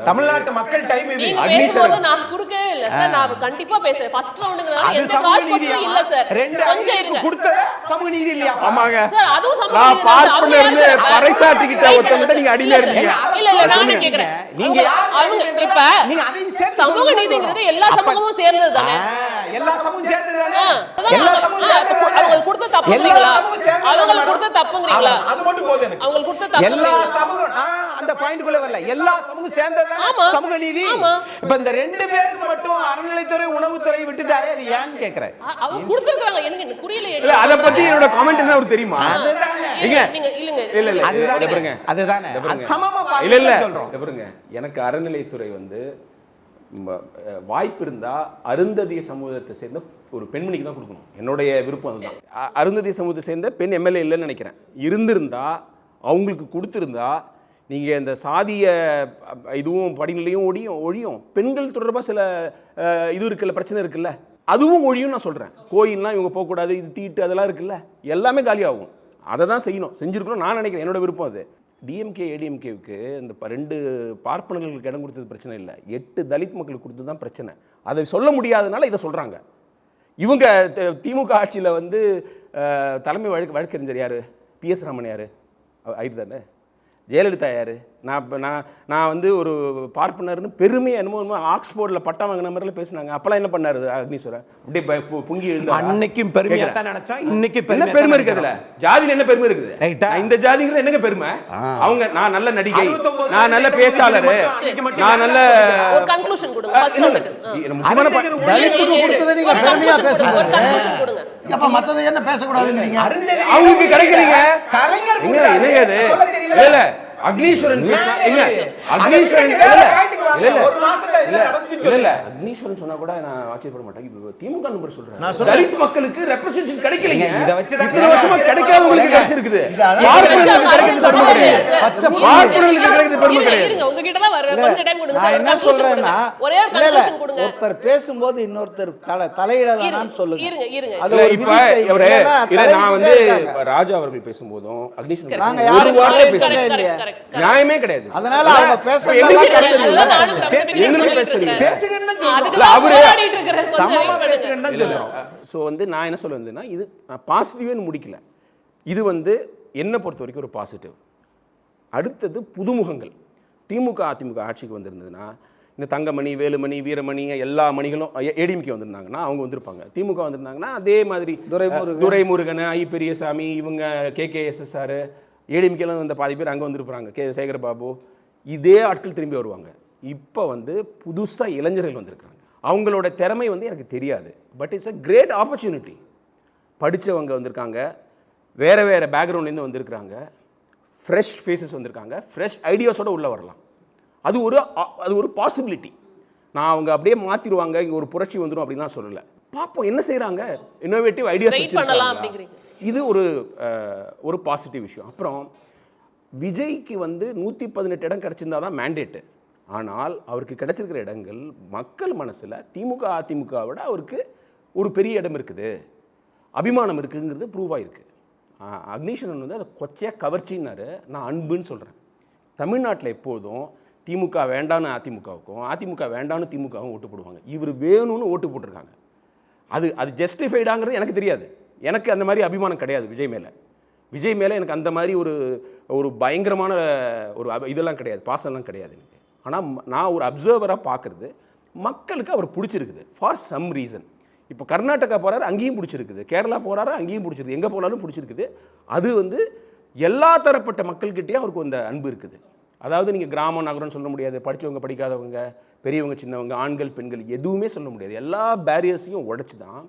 தமிழ்நாட்டு மக்கள் டைம் இது.
நீங்க பேசும்போது நான் குடுக்கவே இல்ல சார். நான் கண்டிப்பா பேசுறேன். ஃபர்ஸ்ட் ரவுண்டுங்கறனால எந்த காஸ்ட் பஸ்ஸும் இல்ல சார். கொஞ்சம் இருங்க.
கொடுத்த சமூக நீதி இல்லையா?
ஆமாங்க
சார். அதுவும் சமூக
நீதி தான். நான் பார்ப்பனர்னு பறைசாட்டிக்கிட்ட ஒருத்தங்க நீங்க அடிமையா இருக்கீங்க.
இல்ல நானே கேக்குறேன். நீங்க அவங்க இப்ப
நீங்க அதையும் சேர்த்து
சமூக நீதிங்கிறது எல்லா சமூகமும் சேர்ந்தது தானே?
எல்லா சமூகமும் சேர்ந்தது தானே? எல்லா சமூகமும்
அவங்க கொடுத்த தப்புங்களா? அவங்க கொடுத்த தப்புங்கறீங்களா?
அது மட்டும் போதும் எனக்கு.
அவங்க கொடுத்த தப்பு
எல்லா சமூகம் அந்த பாயிண்ட்க்குள்ள வரல. எல்லா சமூகம் சேர்ந்தது சமூக நீதி. இப்ப இந்த 2 பேருக்கு மட்டும் அறநிலைத்துறை உணவுத்துறை விட்டுட்டாரே, அது ஏன்னு கேக்குறேன்.
அவங்க கொடுத்திருக்காங்க. எனக்கு புரியல.
இல்ல அத பத்தி என்னோட கமெண்ட் என்ன ஒரு தெரியுமா?
நீங்க இல்லங்க.
இல்ல
அதுதானே சமமா
சொல்றோம். பாருங்க, எனக்கு அறநிலைத்துறை வந்து வாய்ப்பு இருந்தா அருந்ததிய சமூகத்தை சேர்ந்த ஒரு பெண்மணிக்கு தான் கொடுக்கணும். என்னுடைய விருப்பம் அதுதான். அருந்ததிய சமூகத்தை சேர்ந்த பெண் எம்எல்ஏ இல்லைன்னு நினைக்கிறேன். இருந்திருந்தா அவங்களுக்கு கொடுத்திருந்தா நீங்கள் இந்த சாதிய இதுவும் படிநிலையும் ஒழியும். பெண்கள் தொடர்பாக சில இது இருக்குல்ல, பிரச்சனை இருக்குல்ல, அதுவும் ஒழியும் நான் சொல்கிறேன். கோயில்லாம் இவங்க போகக்கூடாது, இது தீட்டு அதெல்லாம் இருக்குல்ல, எல்லாமே காலியாகும். அதை தான் செஞ்சுருக்கணும் நான் நினைக்கிறேன். என்னோட விருப்பம் அது. டிஎம்கே ஏடிஎம்கேவுக்கு இந்த 2 பார்ப்பனர்களுக்கு இடம் கொடுத்தது பிரச்சனை இல்லை, 8 தலித் மக்களுக்கு கொடுத்தது தான் பிரச்சனை. அதை சொல்ல முடியாதனால இதை சொல்கிறாங்க. இவங்க திமுக ஆட்சியில் வந்து தலைமை வழக்கறிஞர் யார்? PS ராமன் யார்? ஐயர் தானே. ஜெயலலிதா யார்? நான் வந்து ஒரு பார்ப்பனர்னு பெருமையாக என்னமோ ஆக்ஸ்போர்டில் பட்டம் வாங்கின மாதிரிலாம் பேசினாங்க. அப்போல்லாம் என்ன பண்ணாரு அக்னீஸ்வரன்? அப்படியே பொங்கி எழுந்து
அன்னைக்கும் பெருமையாக தான் நினைச்சோம். இன்னைக்கு
என்ன பெருமை இருக்குதுல? ஜாதியில் என்ன பெருமை இருக்குது? இந்த ஜாதிங்கிறது என்னங்க பெருமை? அவங்க நான் நல்ல நடிகை, நான் நல்ல பேச்சாளர், நான் நல்ல
ஒரு கன்க்ளூஷன் கொடுங்க.
மத்தது என்ன பேசக்கூடாதுங்கிறீங்க?
அவங்களுக்கு கிடைக்கிறீங்க என்னையாது? இல்ல அக்னீஸ்வரன் அக்னீஸ்வரன் சொன்னா கூட நான் ஆச்சரியப்பட மாட்டேன். திமுக நம்பர் சொல்றேன். தலித் மக்களுக்கு ரெப்ரசன்டேஷன் கிடைக்கலங்க. இத வச்சு இத்தனை வருஷமா கிடைக்காதவங்களுக்கு கிடைச்சிருக்குது. பார்ப்பனர்களுக்கு கிடைக்கிறது பெருமை கிடையாது. பார்ப்பனர்களுக்கு கிடைக்கிறது பெருமை கிடையாது.
இருங்க, உங்ககிட்ட தான் வரேன். கொஞ்சம் டைம் கொடுங்க சார்.
என்ன சொல்றேன்னா,
ஒரே ஒரு கன்க்ளூஷன் கொடுங்க.
ஒருத்தர் பேசும்போது இன்னொருத்தர் தலையிட வேணாம்னு சொல்லுங்க.
இருங்க.
அது
இப்ப நான் வந்து ராஜா அவர்கள் பேசும்போதும் அக்னீஸ்வரன் ஒரு வார்த்தை பேசல, நியாயமே கிடையாது.
அதனால அவங்க பேசுறது
நான் என்ன சொல்ல வந்தேன்னா, இது பாசிட்டிவே முடிக்கல. இது வந்து என்ன பொறுத்த வரைக்கும் ஒரு பாசிட்டிவ். அடுத்தது புதுமுகங்கள். திமுக அதிமுக ஆட்சிக்கு வந்திருந்ததுன்னா இந்த தங்கமணி, வேலுமணி, வீரமணி எல்லா மணிகளும் ஏடிஎம்கே வந்திருந்தாங்கன்னா அவங்க வந்திருப்பாங்க. திமுக வந்திருந்தாங்கன்னா அதே மாதிரி துரைமுருகன், ஐ பெரியசாமி, இவங்க KKSSR, ஏடிஎம்கேலாம் வந்த பாதி பேர் அங்கே வந்திருப்பாங்க, சேகர்பாபு, இதே ஆட்கள் திரும்பி வருவாங்க. இப்போ வந்து புதுசாக இளைஞர்கள் வந்திருக்காங்க. அவங்களோட திறமை வந்து எனக்கு தெரியாது, but it's a great opportunity. படித்தவங்க வந்திருக்காங்க, வேறு வேறு பேக்ரவுண்ட்லேருந்து வந்திருக்கிறாங்க, ஃப்ரெஷ் ஃபேஸஸ் வந்திருக்காங்க, ஃப்ரெஷ் ஐடியாஸோடு உள்ளே வரலாம். அது ஒரு பாசிபிலிட்டி. நான் அவங்க அப்படியே மாற்றிடுவாங்க, இங்கே ஒரு புரட்சி வந்துடும் அப்படின்லாம் சொல்லலை. பார்ப்போம் என்ன செய்கிறாங்க, இன்னோவேட்டிவ் ஐடியாஸ் பண்ணலாம். இது ஒரு பாசிட்டிவ் விஷயம். அப்புறம் விஜய்க்கு வந்து 118 இடம் கிடச்சிருந்தா தான் மேண்டேட்டு. ஆனால் அவருக்கு கிடைச்சிருக்கிற இடங்கள் மக்கள் மனசில் திமுக அதிமுக விட அவருக்கு ஒரு பெரிய இடம் இருக்குது, அபிமானம் இருக்குங்கிறது ப்ரூவ் ஆகிருக்கு. அக்னிஷன் வந்து அதை கொச்சையாக கவர்ச்சின்னாரு, நான் அன்புன்னு சொல்கிறேன். தமிழ்நாட்டில் எப்போதும் திமுக வேண்டான்னு அதிமுகவுக்கும், அதிமுக வேண்டான்னு திமுகவும் ஓட்டு போடுவாங்க. இவர் வேணும்னு ஓட்டு போட்டிருக்காங்க. அது ஜஸ்டிஃபைடாங்கிறது எனக்கு தெரியாது. எனக்கு அந்த மாதிரி அபிமானம் கிடையாது விஜய் மேலே எனக்கு அந்த மாதிரி ஒரு பயங்கரமான இதெல்லாம் கிடையாது, பாசம்லாம் கிடையாது எனக்கு. ஆனால் நான் ஒரு அப்சர்வராக பார்க்குறது, மக்களுக்கு அவர் பிடிச்சிருக்குது ஃபார் சம் ரீசன். இப்போ கர்நாடகா போகிறாரு, அங்கேயும் பிடிச்சிருக்குது, கேரளா போகிறாரு, அங்கேயும் பிடிச்சிருக்கு, எங்கே போனாலும் பிடிச்சிருக்குது. அது வந்து எல்லா தரப்பட்ட மக்கள்கிட்டேயும் அவருக்கு அந்த அன்பு இருக்குது. அதாவது நீங்கள் கிராமம் நகரம்னு சொல்ல முடியாது, படித்தவங்க படிக்காதவங்க, பெரியவங்க சின்னவங்க, ஆண்கள் பெண்கள் எதுவுமே சொல்ல முடியாது. எல்லா பேரியர்ஸையும் உடைச்சு தான்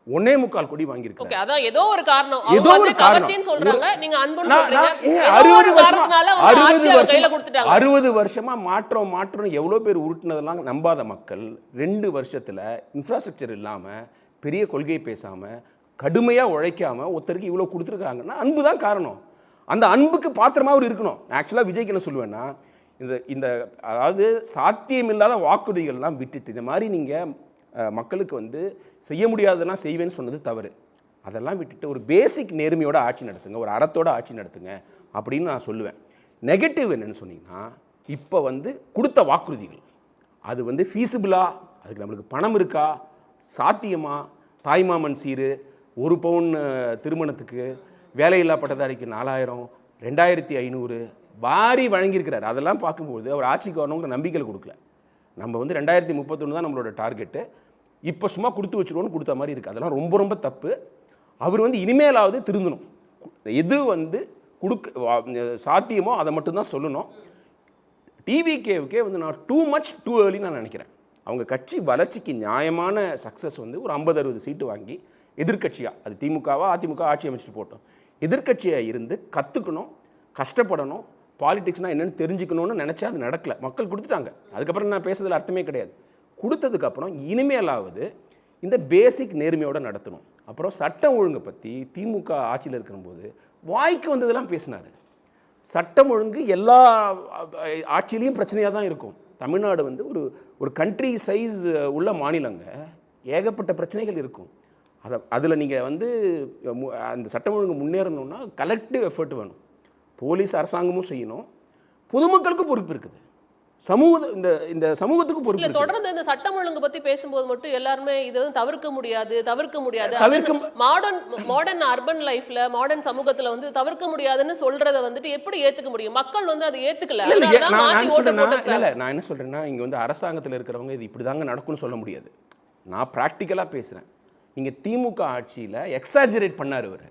1.25 கோடி வாங்கியிருக்காங்க.
அதான் ஏதோ ஒரு காரணம்,
ஏதோ ஒரு காரணம்
சொல்றாங்க, நீங்க அன்புன்னு சொல்றீங்க.
60 வருஷமா மாற்றம் எவ்வளோ பேர் உருட்டுனதெல்லாம் நம்பாத மக்கள் 2 வருஷத்துல இன்ஃப்ராஸ்ட்ரக்சர் இல்லாமல், பெரிய கொள்கை பேசாமல், கடுமையாக உழைக்காமல் ஒருத்தருக்கு இவ்வளோ கொடுத்துருக்காங்கன்னா அன்பு தான் காரணம். அந்த அன்புக்கு பாத்திரமாக அவர் இருக்கணும். ஆக்சுவலாக விஜய்க்கு என்ன சொல்லுவேன்னா, இந்த அதாவது சாத்தியமில்லாத வாக்குறுதிகள்லாம் விட்டுட்டு இந்த மாதிரி நீங்கள் மக்களுக்கு வந்து செய்ய முடியாததெல்லாம் செய்வேன்னு சொன்னது தவறு. அதெல்லாம் விட்டுட்டு ஒரு பேசிக் நேர்மையோட ஆட்சி நடத்துங்க, ஒரு அறத்தோட ஆட்சி நடத்துங்க அப்படின்னு நான் சொல்லுவேன். நெகட்டிவ் என்னன்னு சொன்னீங்கன்னா, இப்போ வந்து கொடுத்த வாக்குறுதிகள் அது வந்து ஃபீஸிபிளா, அதுக்கு நம்மளுக்கு பணம் இருக்கா, சாத்தியமா, தாய்மாமன் சீரு, 1 பவுன் திருமணத்துக்கு, வேலையில்லா பட்டதாரிக்கு 4000, 2500 வாரி வழங்கியிருக்கிறார். அதெல்லாம் பார்க்கும்போது அவர் ஆட்சிக்கு வரணுங்கிற நம்பிக்கையில் கொடுக்கல. நம்ம வந்து 2031 தான் நம்மளோட டார்கெட்டு. இப்போ சும்மா கொடுத்து வச்சுருவோன்னு கொடுத்த மாதிரி இருக்குது. அதெல்லாம் ரொம்ப ரொம்ப தப்பு. அவர் வந்து இனிமேலாவது திருந்தணும். எது வந்து சாத்தியமோ அதை மட்டும்தான் சொல்லணும். டிவிகேவுக்கே வந்து நான் டூ மச் டூ ஏர்லி நான் நினைக்கிறேன். அவங்க கட்சி வளர்ச்சிக்கு நியாயமான சக்ஸஸ் வந்து ஒரு 50-60 சீட்டு வாங்கி எதிர்கட்சியாக, அது திமுகவா அதிமுக ஆட்சி அமைச்சிட்டு போட்டோம், எதிர்கட்சியாக இருந்து கற்றுக்கணும், கஷ்டப்படணும், பாலிடிக்ஸ்னால் என்னென்னு தெரிஞ்சுக்கணும்னு நினச்சா அது நடக்கலை. மக்கள் கொடுத்துட்டாங்க. அதுக்கப்புறம் நான் பேசுறதுல அர்த்தமே கிடையாது. கொடுத்ததுக்கப்புறம் இனிமேலாவது இந்த பேசிக் நேர்மையோடு நடத்தணும். அப்புறம் சட்டம் ஒழுங்கை பற்றி திமுக ஆட்சியில் இருக்கும்போது வாய்க்கு வந்ததெல்லாம் பேசினார். சட்டம் ஒழுங்கு எல்லா ஆட்சியிலையும் பிரச்சனையாக தான் இருக்கும். தமிழ்நாடு வந்து ஒரு கண்ட்ரி சைஸ் உள்ள மாநிலங்க, ஏகப்பட்ட பிரச்சனைகள் இருக்கும். அதில் நீங்கள் வந்து அந்த சட்டம் ஒழுங்கு முன்னேறணும்னா கலெக்டிவ் எஃபர்ட் வேணும். போலீஸ் அரசாங்கமும் செய்யணும், பொதுமக்களுக்கும் பொறுப்பு இருக்குது, இந்த சமூகத்துக்கு பொறுப்பு.
தொடர்ந்து இந்த சட்டம் ஒழுங்கு பத்தி பேசும்போது மட்டும் எல்லாருமே இது வந்து தவிர்க்க முடியாது மாடர்ன் அர்பன் லைஃப்ல, மாடர்ன் சமூகத்துல வந்து தவிர்க்க முடியாதுன்னு சொல்றதை வந்துட்டு எப்படி ஏத்துக்க முடியும்? மக்கள் வந்து அதை ஏத்துக்கல.
நான் என்ன சொல்றேன்னா, இங்க வந்து அரசாங்கத்தில் இருக்கிறவங்க இது இப்படிதாங்க நடக்கும்னு சொல்ல முடியாது. நான் பிராக்டிக்கலா பேசுறேன். நீங்க திமுக ஆட்சியில எக்ஸாஜரேட் பண்ணாரு இவரு.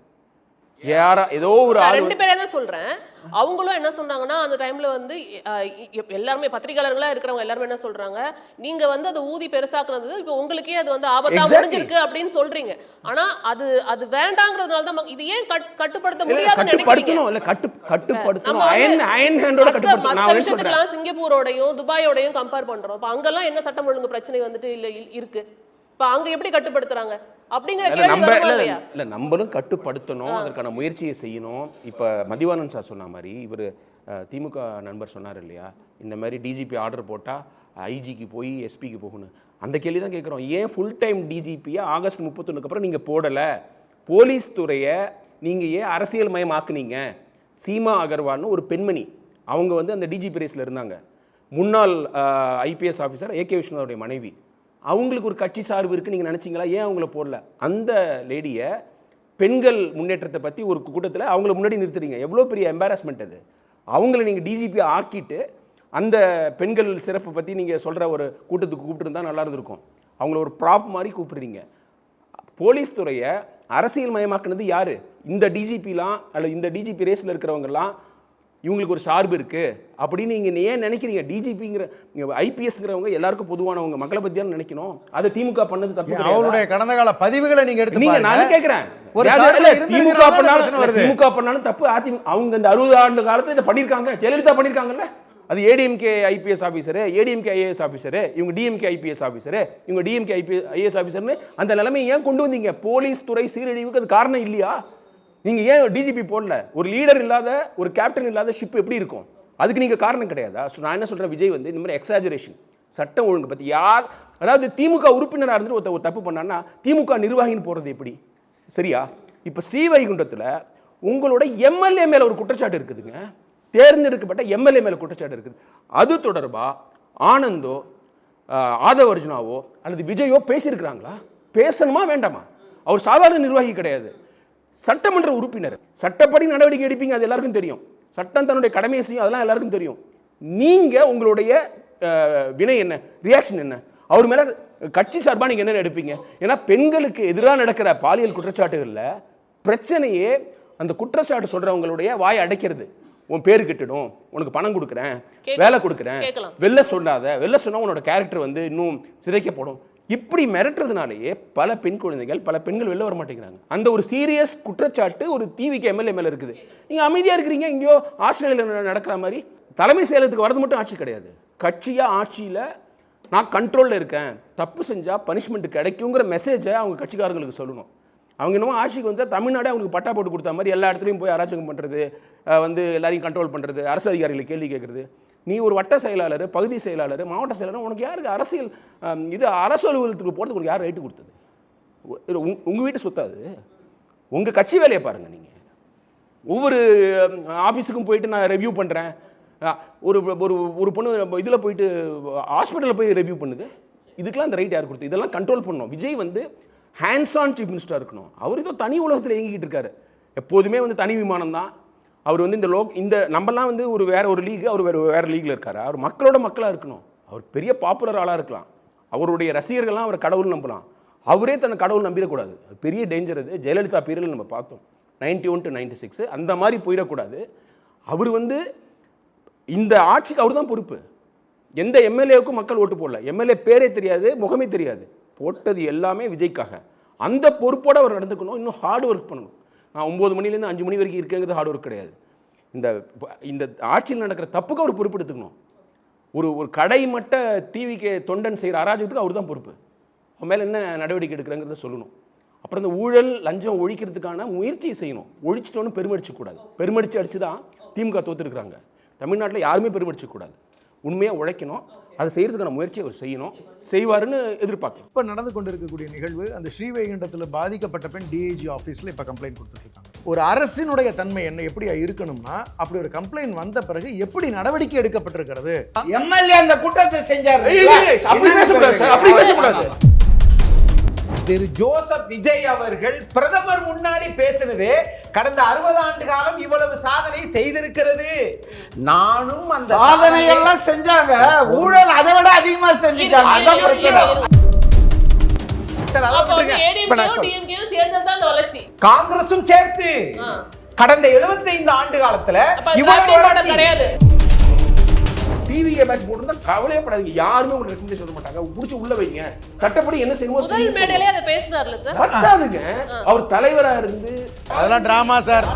ஏதோ ஒரு
2 பேரே தான் சொல்றேன். அவங்களும் என்ன சொன்னாங்கன்னா, அந்த டைம்ல வந்து எல்லாருமே பத்திரிகையாளர்களா இருக்கிறவங்க எல்லாரும் என்ன சொல்றாங்க, நீங்க வந்து அதை ஊதி பெருசாக்குனது இப்போ உங்களுக்கே அது வந்து ஆபத்தா முடிஞ்சிருக்கு அப்படின்னு சொல்றீங்க. ஆனா அது வேண்டாங்கிறதுனால தான் இது ஏன் கட்டுப்படுத்த முடியாதுன்னு நினைக்கிறீங்க? கட்டுப்படுத்தணும். சிங்கப்பூரோடையும் துபாயோடையும் கம்பேர் பண்றோம். அப்ப அங்கெல்லாம் என்ன சட்டம் ஒழுங்கு பிரச்சனை வந்துட்டு இருக்கு, இப்ப அங்க எப்படி கட்டுப்படுத்துறாங்க அப்படிங்கிற கேள்வி
இல்ல. நம்மளும் கட்டுப்படுத்தணும், அதற்கான முயற்சியை செய்யணும். இப்ப மதிவானன் சார் சொன்ன மாதிரி இவர் திமுக நண்பர் சொன்னார் இல்லையா, இந்த மாதிரி டிஜிபி ஆர்டர் போட்டா ஐஜிக்கு போய் எஸ்பிக்கு போகணும். அந்த கேள்வி தான் கேட்குறோம். ஏன் ஃபுல் டைம் டிஜிபியை ஆகஸ்ட் 31 அப்புறம் நீங்கள் போடலை? போலீஸ் துறையை நீங்கள் ஏன் அரசியல் மயமாக்குனீங்க? சீமா அகர்வால்னு ஒரு பெண்மணி, அவங்க வந்து அந்த டிஜிபி ரேஸில் இருந்தாங்க. முன்னாள் ஐபிஎஸ் ஆஃபீஸர் ஏகே விஷ்ணுவோடைய மனைவி. அவங்களுக்கு ஒரு கட்சி சார்பு இருக்குன்னு நீங்கள் நினச்சிங்களா? ஏன் அவங்கள போடல? அந்த லேடியை பெண்கள் முன்னேற்றத்தை பற்றி ஒரு கூட்டத்தில் அவங்கள முன்னாடி நிறுத்துறீங்க. எவ்வளோ பெரிய எம்பாரஸ்மெண்ட் அது. அவங்கள நீங்கள் டிஜிபி ஆக்கிட்டு அந்த பெண்கள் சிறப்பை பற்றி நீங்கள் சொல்கிற ஒரு கூட்டத்துக்கு கூப்பிட்டுருந்தா நல்லா இருந்திருக்கும். அவங்கள ஒரு ப்ராப் மாதிரி கூப்பிடுறீங்க. போலீஸ் துறையை அரசியல் மயமாக்குனது யார்? இந்த டிஜிபிலாம் அல்லது இந்த டிஜிபி ரேஸில் இருக்கிறவங்கலாம் இவங்களுக்கு ஒரு சார்பு இருக்குது அப்படின்னு நீங்கள் ஏன் நினைக்கிறீங்க? டிஜிபிங்கிற ஐபிஎஸ்ங்கிறவங்க எல்லாருக்கும் பொதுவானவங்க, மக்களை பற்றி தான் நினைக்கணும். அதை திமுக பண்ணது தப்பு.
அவங்களுடைய கடந்த கால பதிவுகளை நீங்கள் எடுத்து
நீங்கள் நான் கேட்குறேன், திமுக பண்ணாலும் தப்பு. அவங்க இந்த 60 ஆண்டு காலத்தில் இதை பண்ணியிருக்காங்க. ஜெயலலிதா பண்ணியிருக்காங்கல்ல. அது ADMK IPS officer, ADMK IAS officer, இவங்க டிஎம்கே ஐபிஎஸ் ஆஃபீஸரு, இவங்க டிஎம்கே ஐஏஎஸ் ஆஃபீஸர்னு அந்த நிலைமை ஏன் கொண்டு வந்தீங்க? போலீஸ் துறை சீரழிவுக்கு அது காரணம் இல்லையா? நீங்கள் ஏன் டிஜிபி போடல? ஒரு லீடர் இல்லாத, ஒரு கேப்டன் இல்லாத ஷிப் எப்படி இருக்கும்? அதுக்கு நீங்கள் காரணம் கிடையாதா? நான் என்ன சொல்கிறேன், விஜய் வந்து இந்த மாதிரி எக்ஸாஜரேஷன், சட்டம் ஒழுங்கு பற்றி யார், அதாவது திமுக உறுப்பினராக இருந்துட்டு ஒரு தப்பு பண்ணான்னா திமுக நிர்வாகின்னு போகிறது எப்படி சரியா? இப்போ ஸ்ரீவைகுண்டத்தில் உங்களோட எம்எல்ஏ மேலே ஒரு குற்றச்சாட்டு இருக்குதுங்க. தேர்ந்தெடுக்கப்பட்ட எம்எல்ஏ மேலே குற்றச்சாட்டு இருக்குது. அது தொடர்பாக ஆனந்தோ ஆதவ அர்ஜுனாவோ அல்லது விஜயோ பேசியிருக்கிறாங்களா? பேசணுமா வேண்டாமா? அவர் சாதாரண நிர்வாகி கிடையாது, சட்டமன்ற உறுப்பினர். சட்டப்படி நடவடிக்கை எடுப்பீங்க, அது எல்லாருக்கும் தெரியும். சட்டம் தன்னுடைய கடமையை செய்யும், அதெல்லாம் எல்லாருக்கும் தெரியும். நீங்கள் உங்களுடைய வினை என்ன, ரியாக்ஷன் என்ன? அவர் மேலே கட்சி சார்பாக நீங்கள் என்ன எடுப்பீங்க? ஏன்னா பெண்களுக்கு எதிராக நடக்கிற பாலியல் குற்றச்சாட்டுகளில் பிரச்சனையே அந்த குற்றச்சாட்டு சொல்கிறவங்களுடைய வாயை அடைக்கிறது. உன் பேரு கெட்டுடும், உனக்கு பணம் கொடுக்குறேன், வேலை கொடுக்குறேன், வெளில சொல்லாத, வெளில சொன்னால் உன்னோட கேரக்டர் வந்து இன்னும் சிதைக்கப்படும். இப்படி மிரட்டுறதுனாலேயே பல பெண் குழந்தைகள், பல பெண்கள் வெளில வர மாட்டேங்கிறாங்க. அந்த ஒரு சீரியஸ் குற்றச்சாட்டு ஒரு டிவிக்கு எம்எல்ஏ மேலே இருக்குது. நீங்கள் அமைதியாக இருக்கிறீங்க. இங்கேயோ ஆஸ்திரேலியாவில் நடக்கிற மாதிரி தலைமை செயலகத்துக்கு வரது மட்டும் ஆட்சி கிடையாது. கட்சியாக ஆட்சியில் நான் கண்ட்ரோலில் இருக்கேன், தப்பு செஞ்சால் பனிஷ்மெண்ட் கிடைக்குங்கிற மெசேஜை அவங்க கட்சிக்காரங்களுக்கு சொல்லணும். அவங்க என்னமோ ஆட்சிக்கு வந்து தமிழ்நாடே அவங்களுக்கு பட்டா போட்டு கொடுத்த மாதிரி எல்லா இடத்துலையும் போய் அராஜகம் பண்ணுறது, வந்து எல்லாரையும் கண்ட்ரோல் பண்ணுறது, அரசு அதிகாரிகளை கேள்வி கேட்குறது. நீ ஒரு வட்ட செயலாளர், பகுதி செயலாளர், மாவட்ட செயலாளர், உனக்கு யாருக்கு அரசியல் இது அரசு அலுவலகத்துக்கு போகிறதுக்கு உங்களுக்கு யார் ரைட்டு கொடுத்தது? உங்கள் வீட்டு சொத்தாது. உங்கள் கட்சி வேலையை பாருங்கள். நீங்கள் ஒவ்வொரு ஆஃபீஸுக்கும் போயிட்டு நான் ரெவ்யூ பண்ணுறேன். ஒரு ஒரு ஒரு பொண்ணு இதில் போயிட்டு ஹாஸ்பிட்டலில் போய் ரெவ்யூ பண்ணுது. இதுக்கெல்லாம் அந்த ரைட் யார் கொடுத்து? இதெல்லாம் கண்ட்ரோல் பண்ணணும். விஜய் வந்து ஹேண்ட்ஸ் ஆன் சீஃப் மினிஸ்டராக இருக்கணும். அவர் ஏதோ தனி உலகத்தில் இயங்கிட்டு இருக்காரு. எப்போதுமே வந்து தனி விமானம் தான் அவர். வந்து இந்த நம்மலாம் வந்து வேற ஒரு லீக், அவர் வேற லீக்ல இருக்காரு. அவர் மக்களோட மக்களாக இருக்கணும். அவர் பெரிய பாப்புலர் ஆளாக இருக்கலாம், அவருடைய ரசிகர்கள்லாம் அவர் கடவுள் நம்பலாம். அவரே தன்னை கடவுள் நம்பிடக்கூடாது. அது பெரிய டேஞ்சர். அது ஜெயலலிதா பீரியடில் நம்ம பார்த்தோம், 91 to 96. அந்த மாதிரி போயிடக்கூடாது. அவர் வந்து இந்த ஆட்சிக்கு அவர் தான் பொறுப்பு. எந்த எம்எல்ஏவுக்கும் மக்கள் ஓட்டு போடல. எம்எல்ஏ பேரே தெரியாது, முகமே தெரியாது. போட்டது எல்லாமே விஜய்க்காக. அந்த பொறுப்போடு அவர் நடந்துக்கணும். இன்னும் ஹார்ட் ஒர்க் பண்ணணும். நான் 9 மணிலேருந்து 5 மணி வரைக்கும் இருக்கேங்கிறது ஹார்ட் ஒர்க் கிடையாது. இந்த ஆட்சியில் நடக்கிற தப்புக்கு அவர் பொறுப்பு எடுத்துக்கணும். ஒரு கடை மட்ட டிவிக்கு தொண்டன் செய்கிற அராஜகத்துக்கு அவர் தான் பொறுப்பு. அவன் மேலே என்ன நடவடிக்கை எடுக்கிறங்கிறத சொல்லணும். அப்புறம் இந்த ஊழல் லஞ்சம் ஒழிக்கிறதுக்கான முயற்சியை செய்யணும். ஒழிச்சிட்டோன்னு பெருமடிச்சக்கூடாது. பெருமடிச்சு அடிச்சு தான் திமுக தோற்றுருக்குறாங்க. தமிழ்நாட்டில் யாருமே பெருமடிச்சக்கூடாது. உண்மையாக உழைக்கணும். அதை செய்கிறதுக்கான முயற்சியை அவர் செய்யணும், செய்வாருன்னு எதிர்பார்க்கணும்.
இப்போ நடந்து கொண்டு இருக்கக்கூடிய நிகழ்வு, அந்த ஸ்ரீவைகுண்டத்தில் பாதிக்கப்பட்ட பெண் டிஐஜி ஆஃபீஸில் இப்போ கம்ப்ளைண்ட் கொடுத்துருக்காங்க. ஒரு அரசினுடைய தன்மை என்ன எப்படியா இருக்கணும்னா, அப்படி ஒரு கம்ப்ளைண்ட் வந்த பிறகு எப்படி நடவடிக்கை எடுக்கப்பட்டிருக்கிறது?
எம்எல்ஏ அந்த குற்றத்தை செஞ்சாரு.
அப்படி பேசக்கூடாது.
திரு ஜோசப் விஜய் அவர்கள் பிரதமர் முன்னாடி பேசினதே கடந்த 60 ஆண்டு காலம் இவ்வளவு சாதனை செய்திருக்கிறது. நானும் அந்த
சாதனை எல்லாம் செஞ்சாங்க, ஊழல் அதை விட அதிகமா செஞ்சுட்டாங்க. அதான் பிரச்சனை.
காங்கிரசும் சேர்த்து கடந்த 75 ஆண்டு காலத்துல இவ்வளவு கிடையாது.
டிவிஏ பேட்ச் போட்டுருந்தா கவலையே படாதீங்க. யாருமே உங்களுக்கு ரெக்கமெண்டேஷன் சொல்ல மாட்டாங்க. புடிச்சு உள்ள வைங்க. சட்டப்படி என்ன செய்யணுமோ
முதல் மேடையிலே அதை பேசுறாருல சார்.
பத்தாதுங்க. அவர் தலைவரா இருந்து
அதெல்லாம் டிராமா சார்.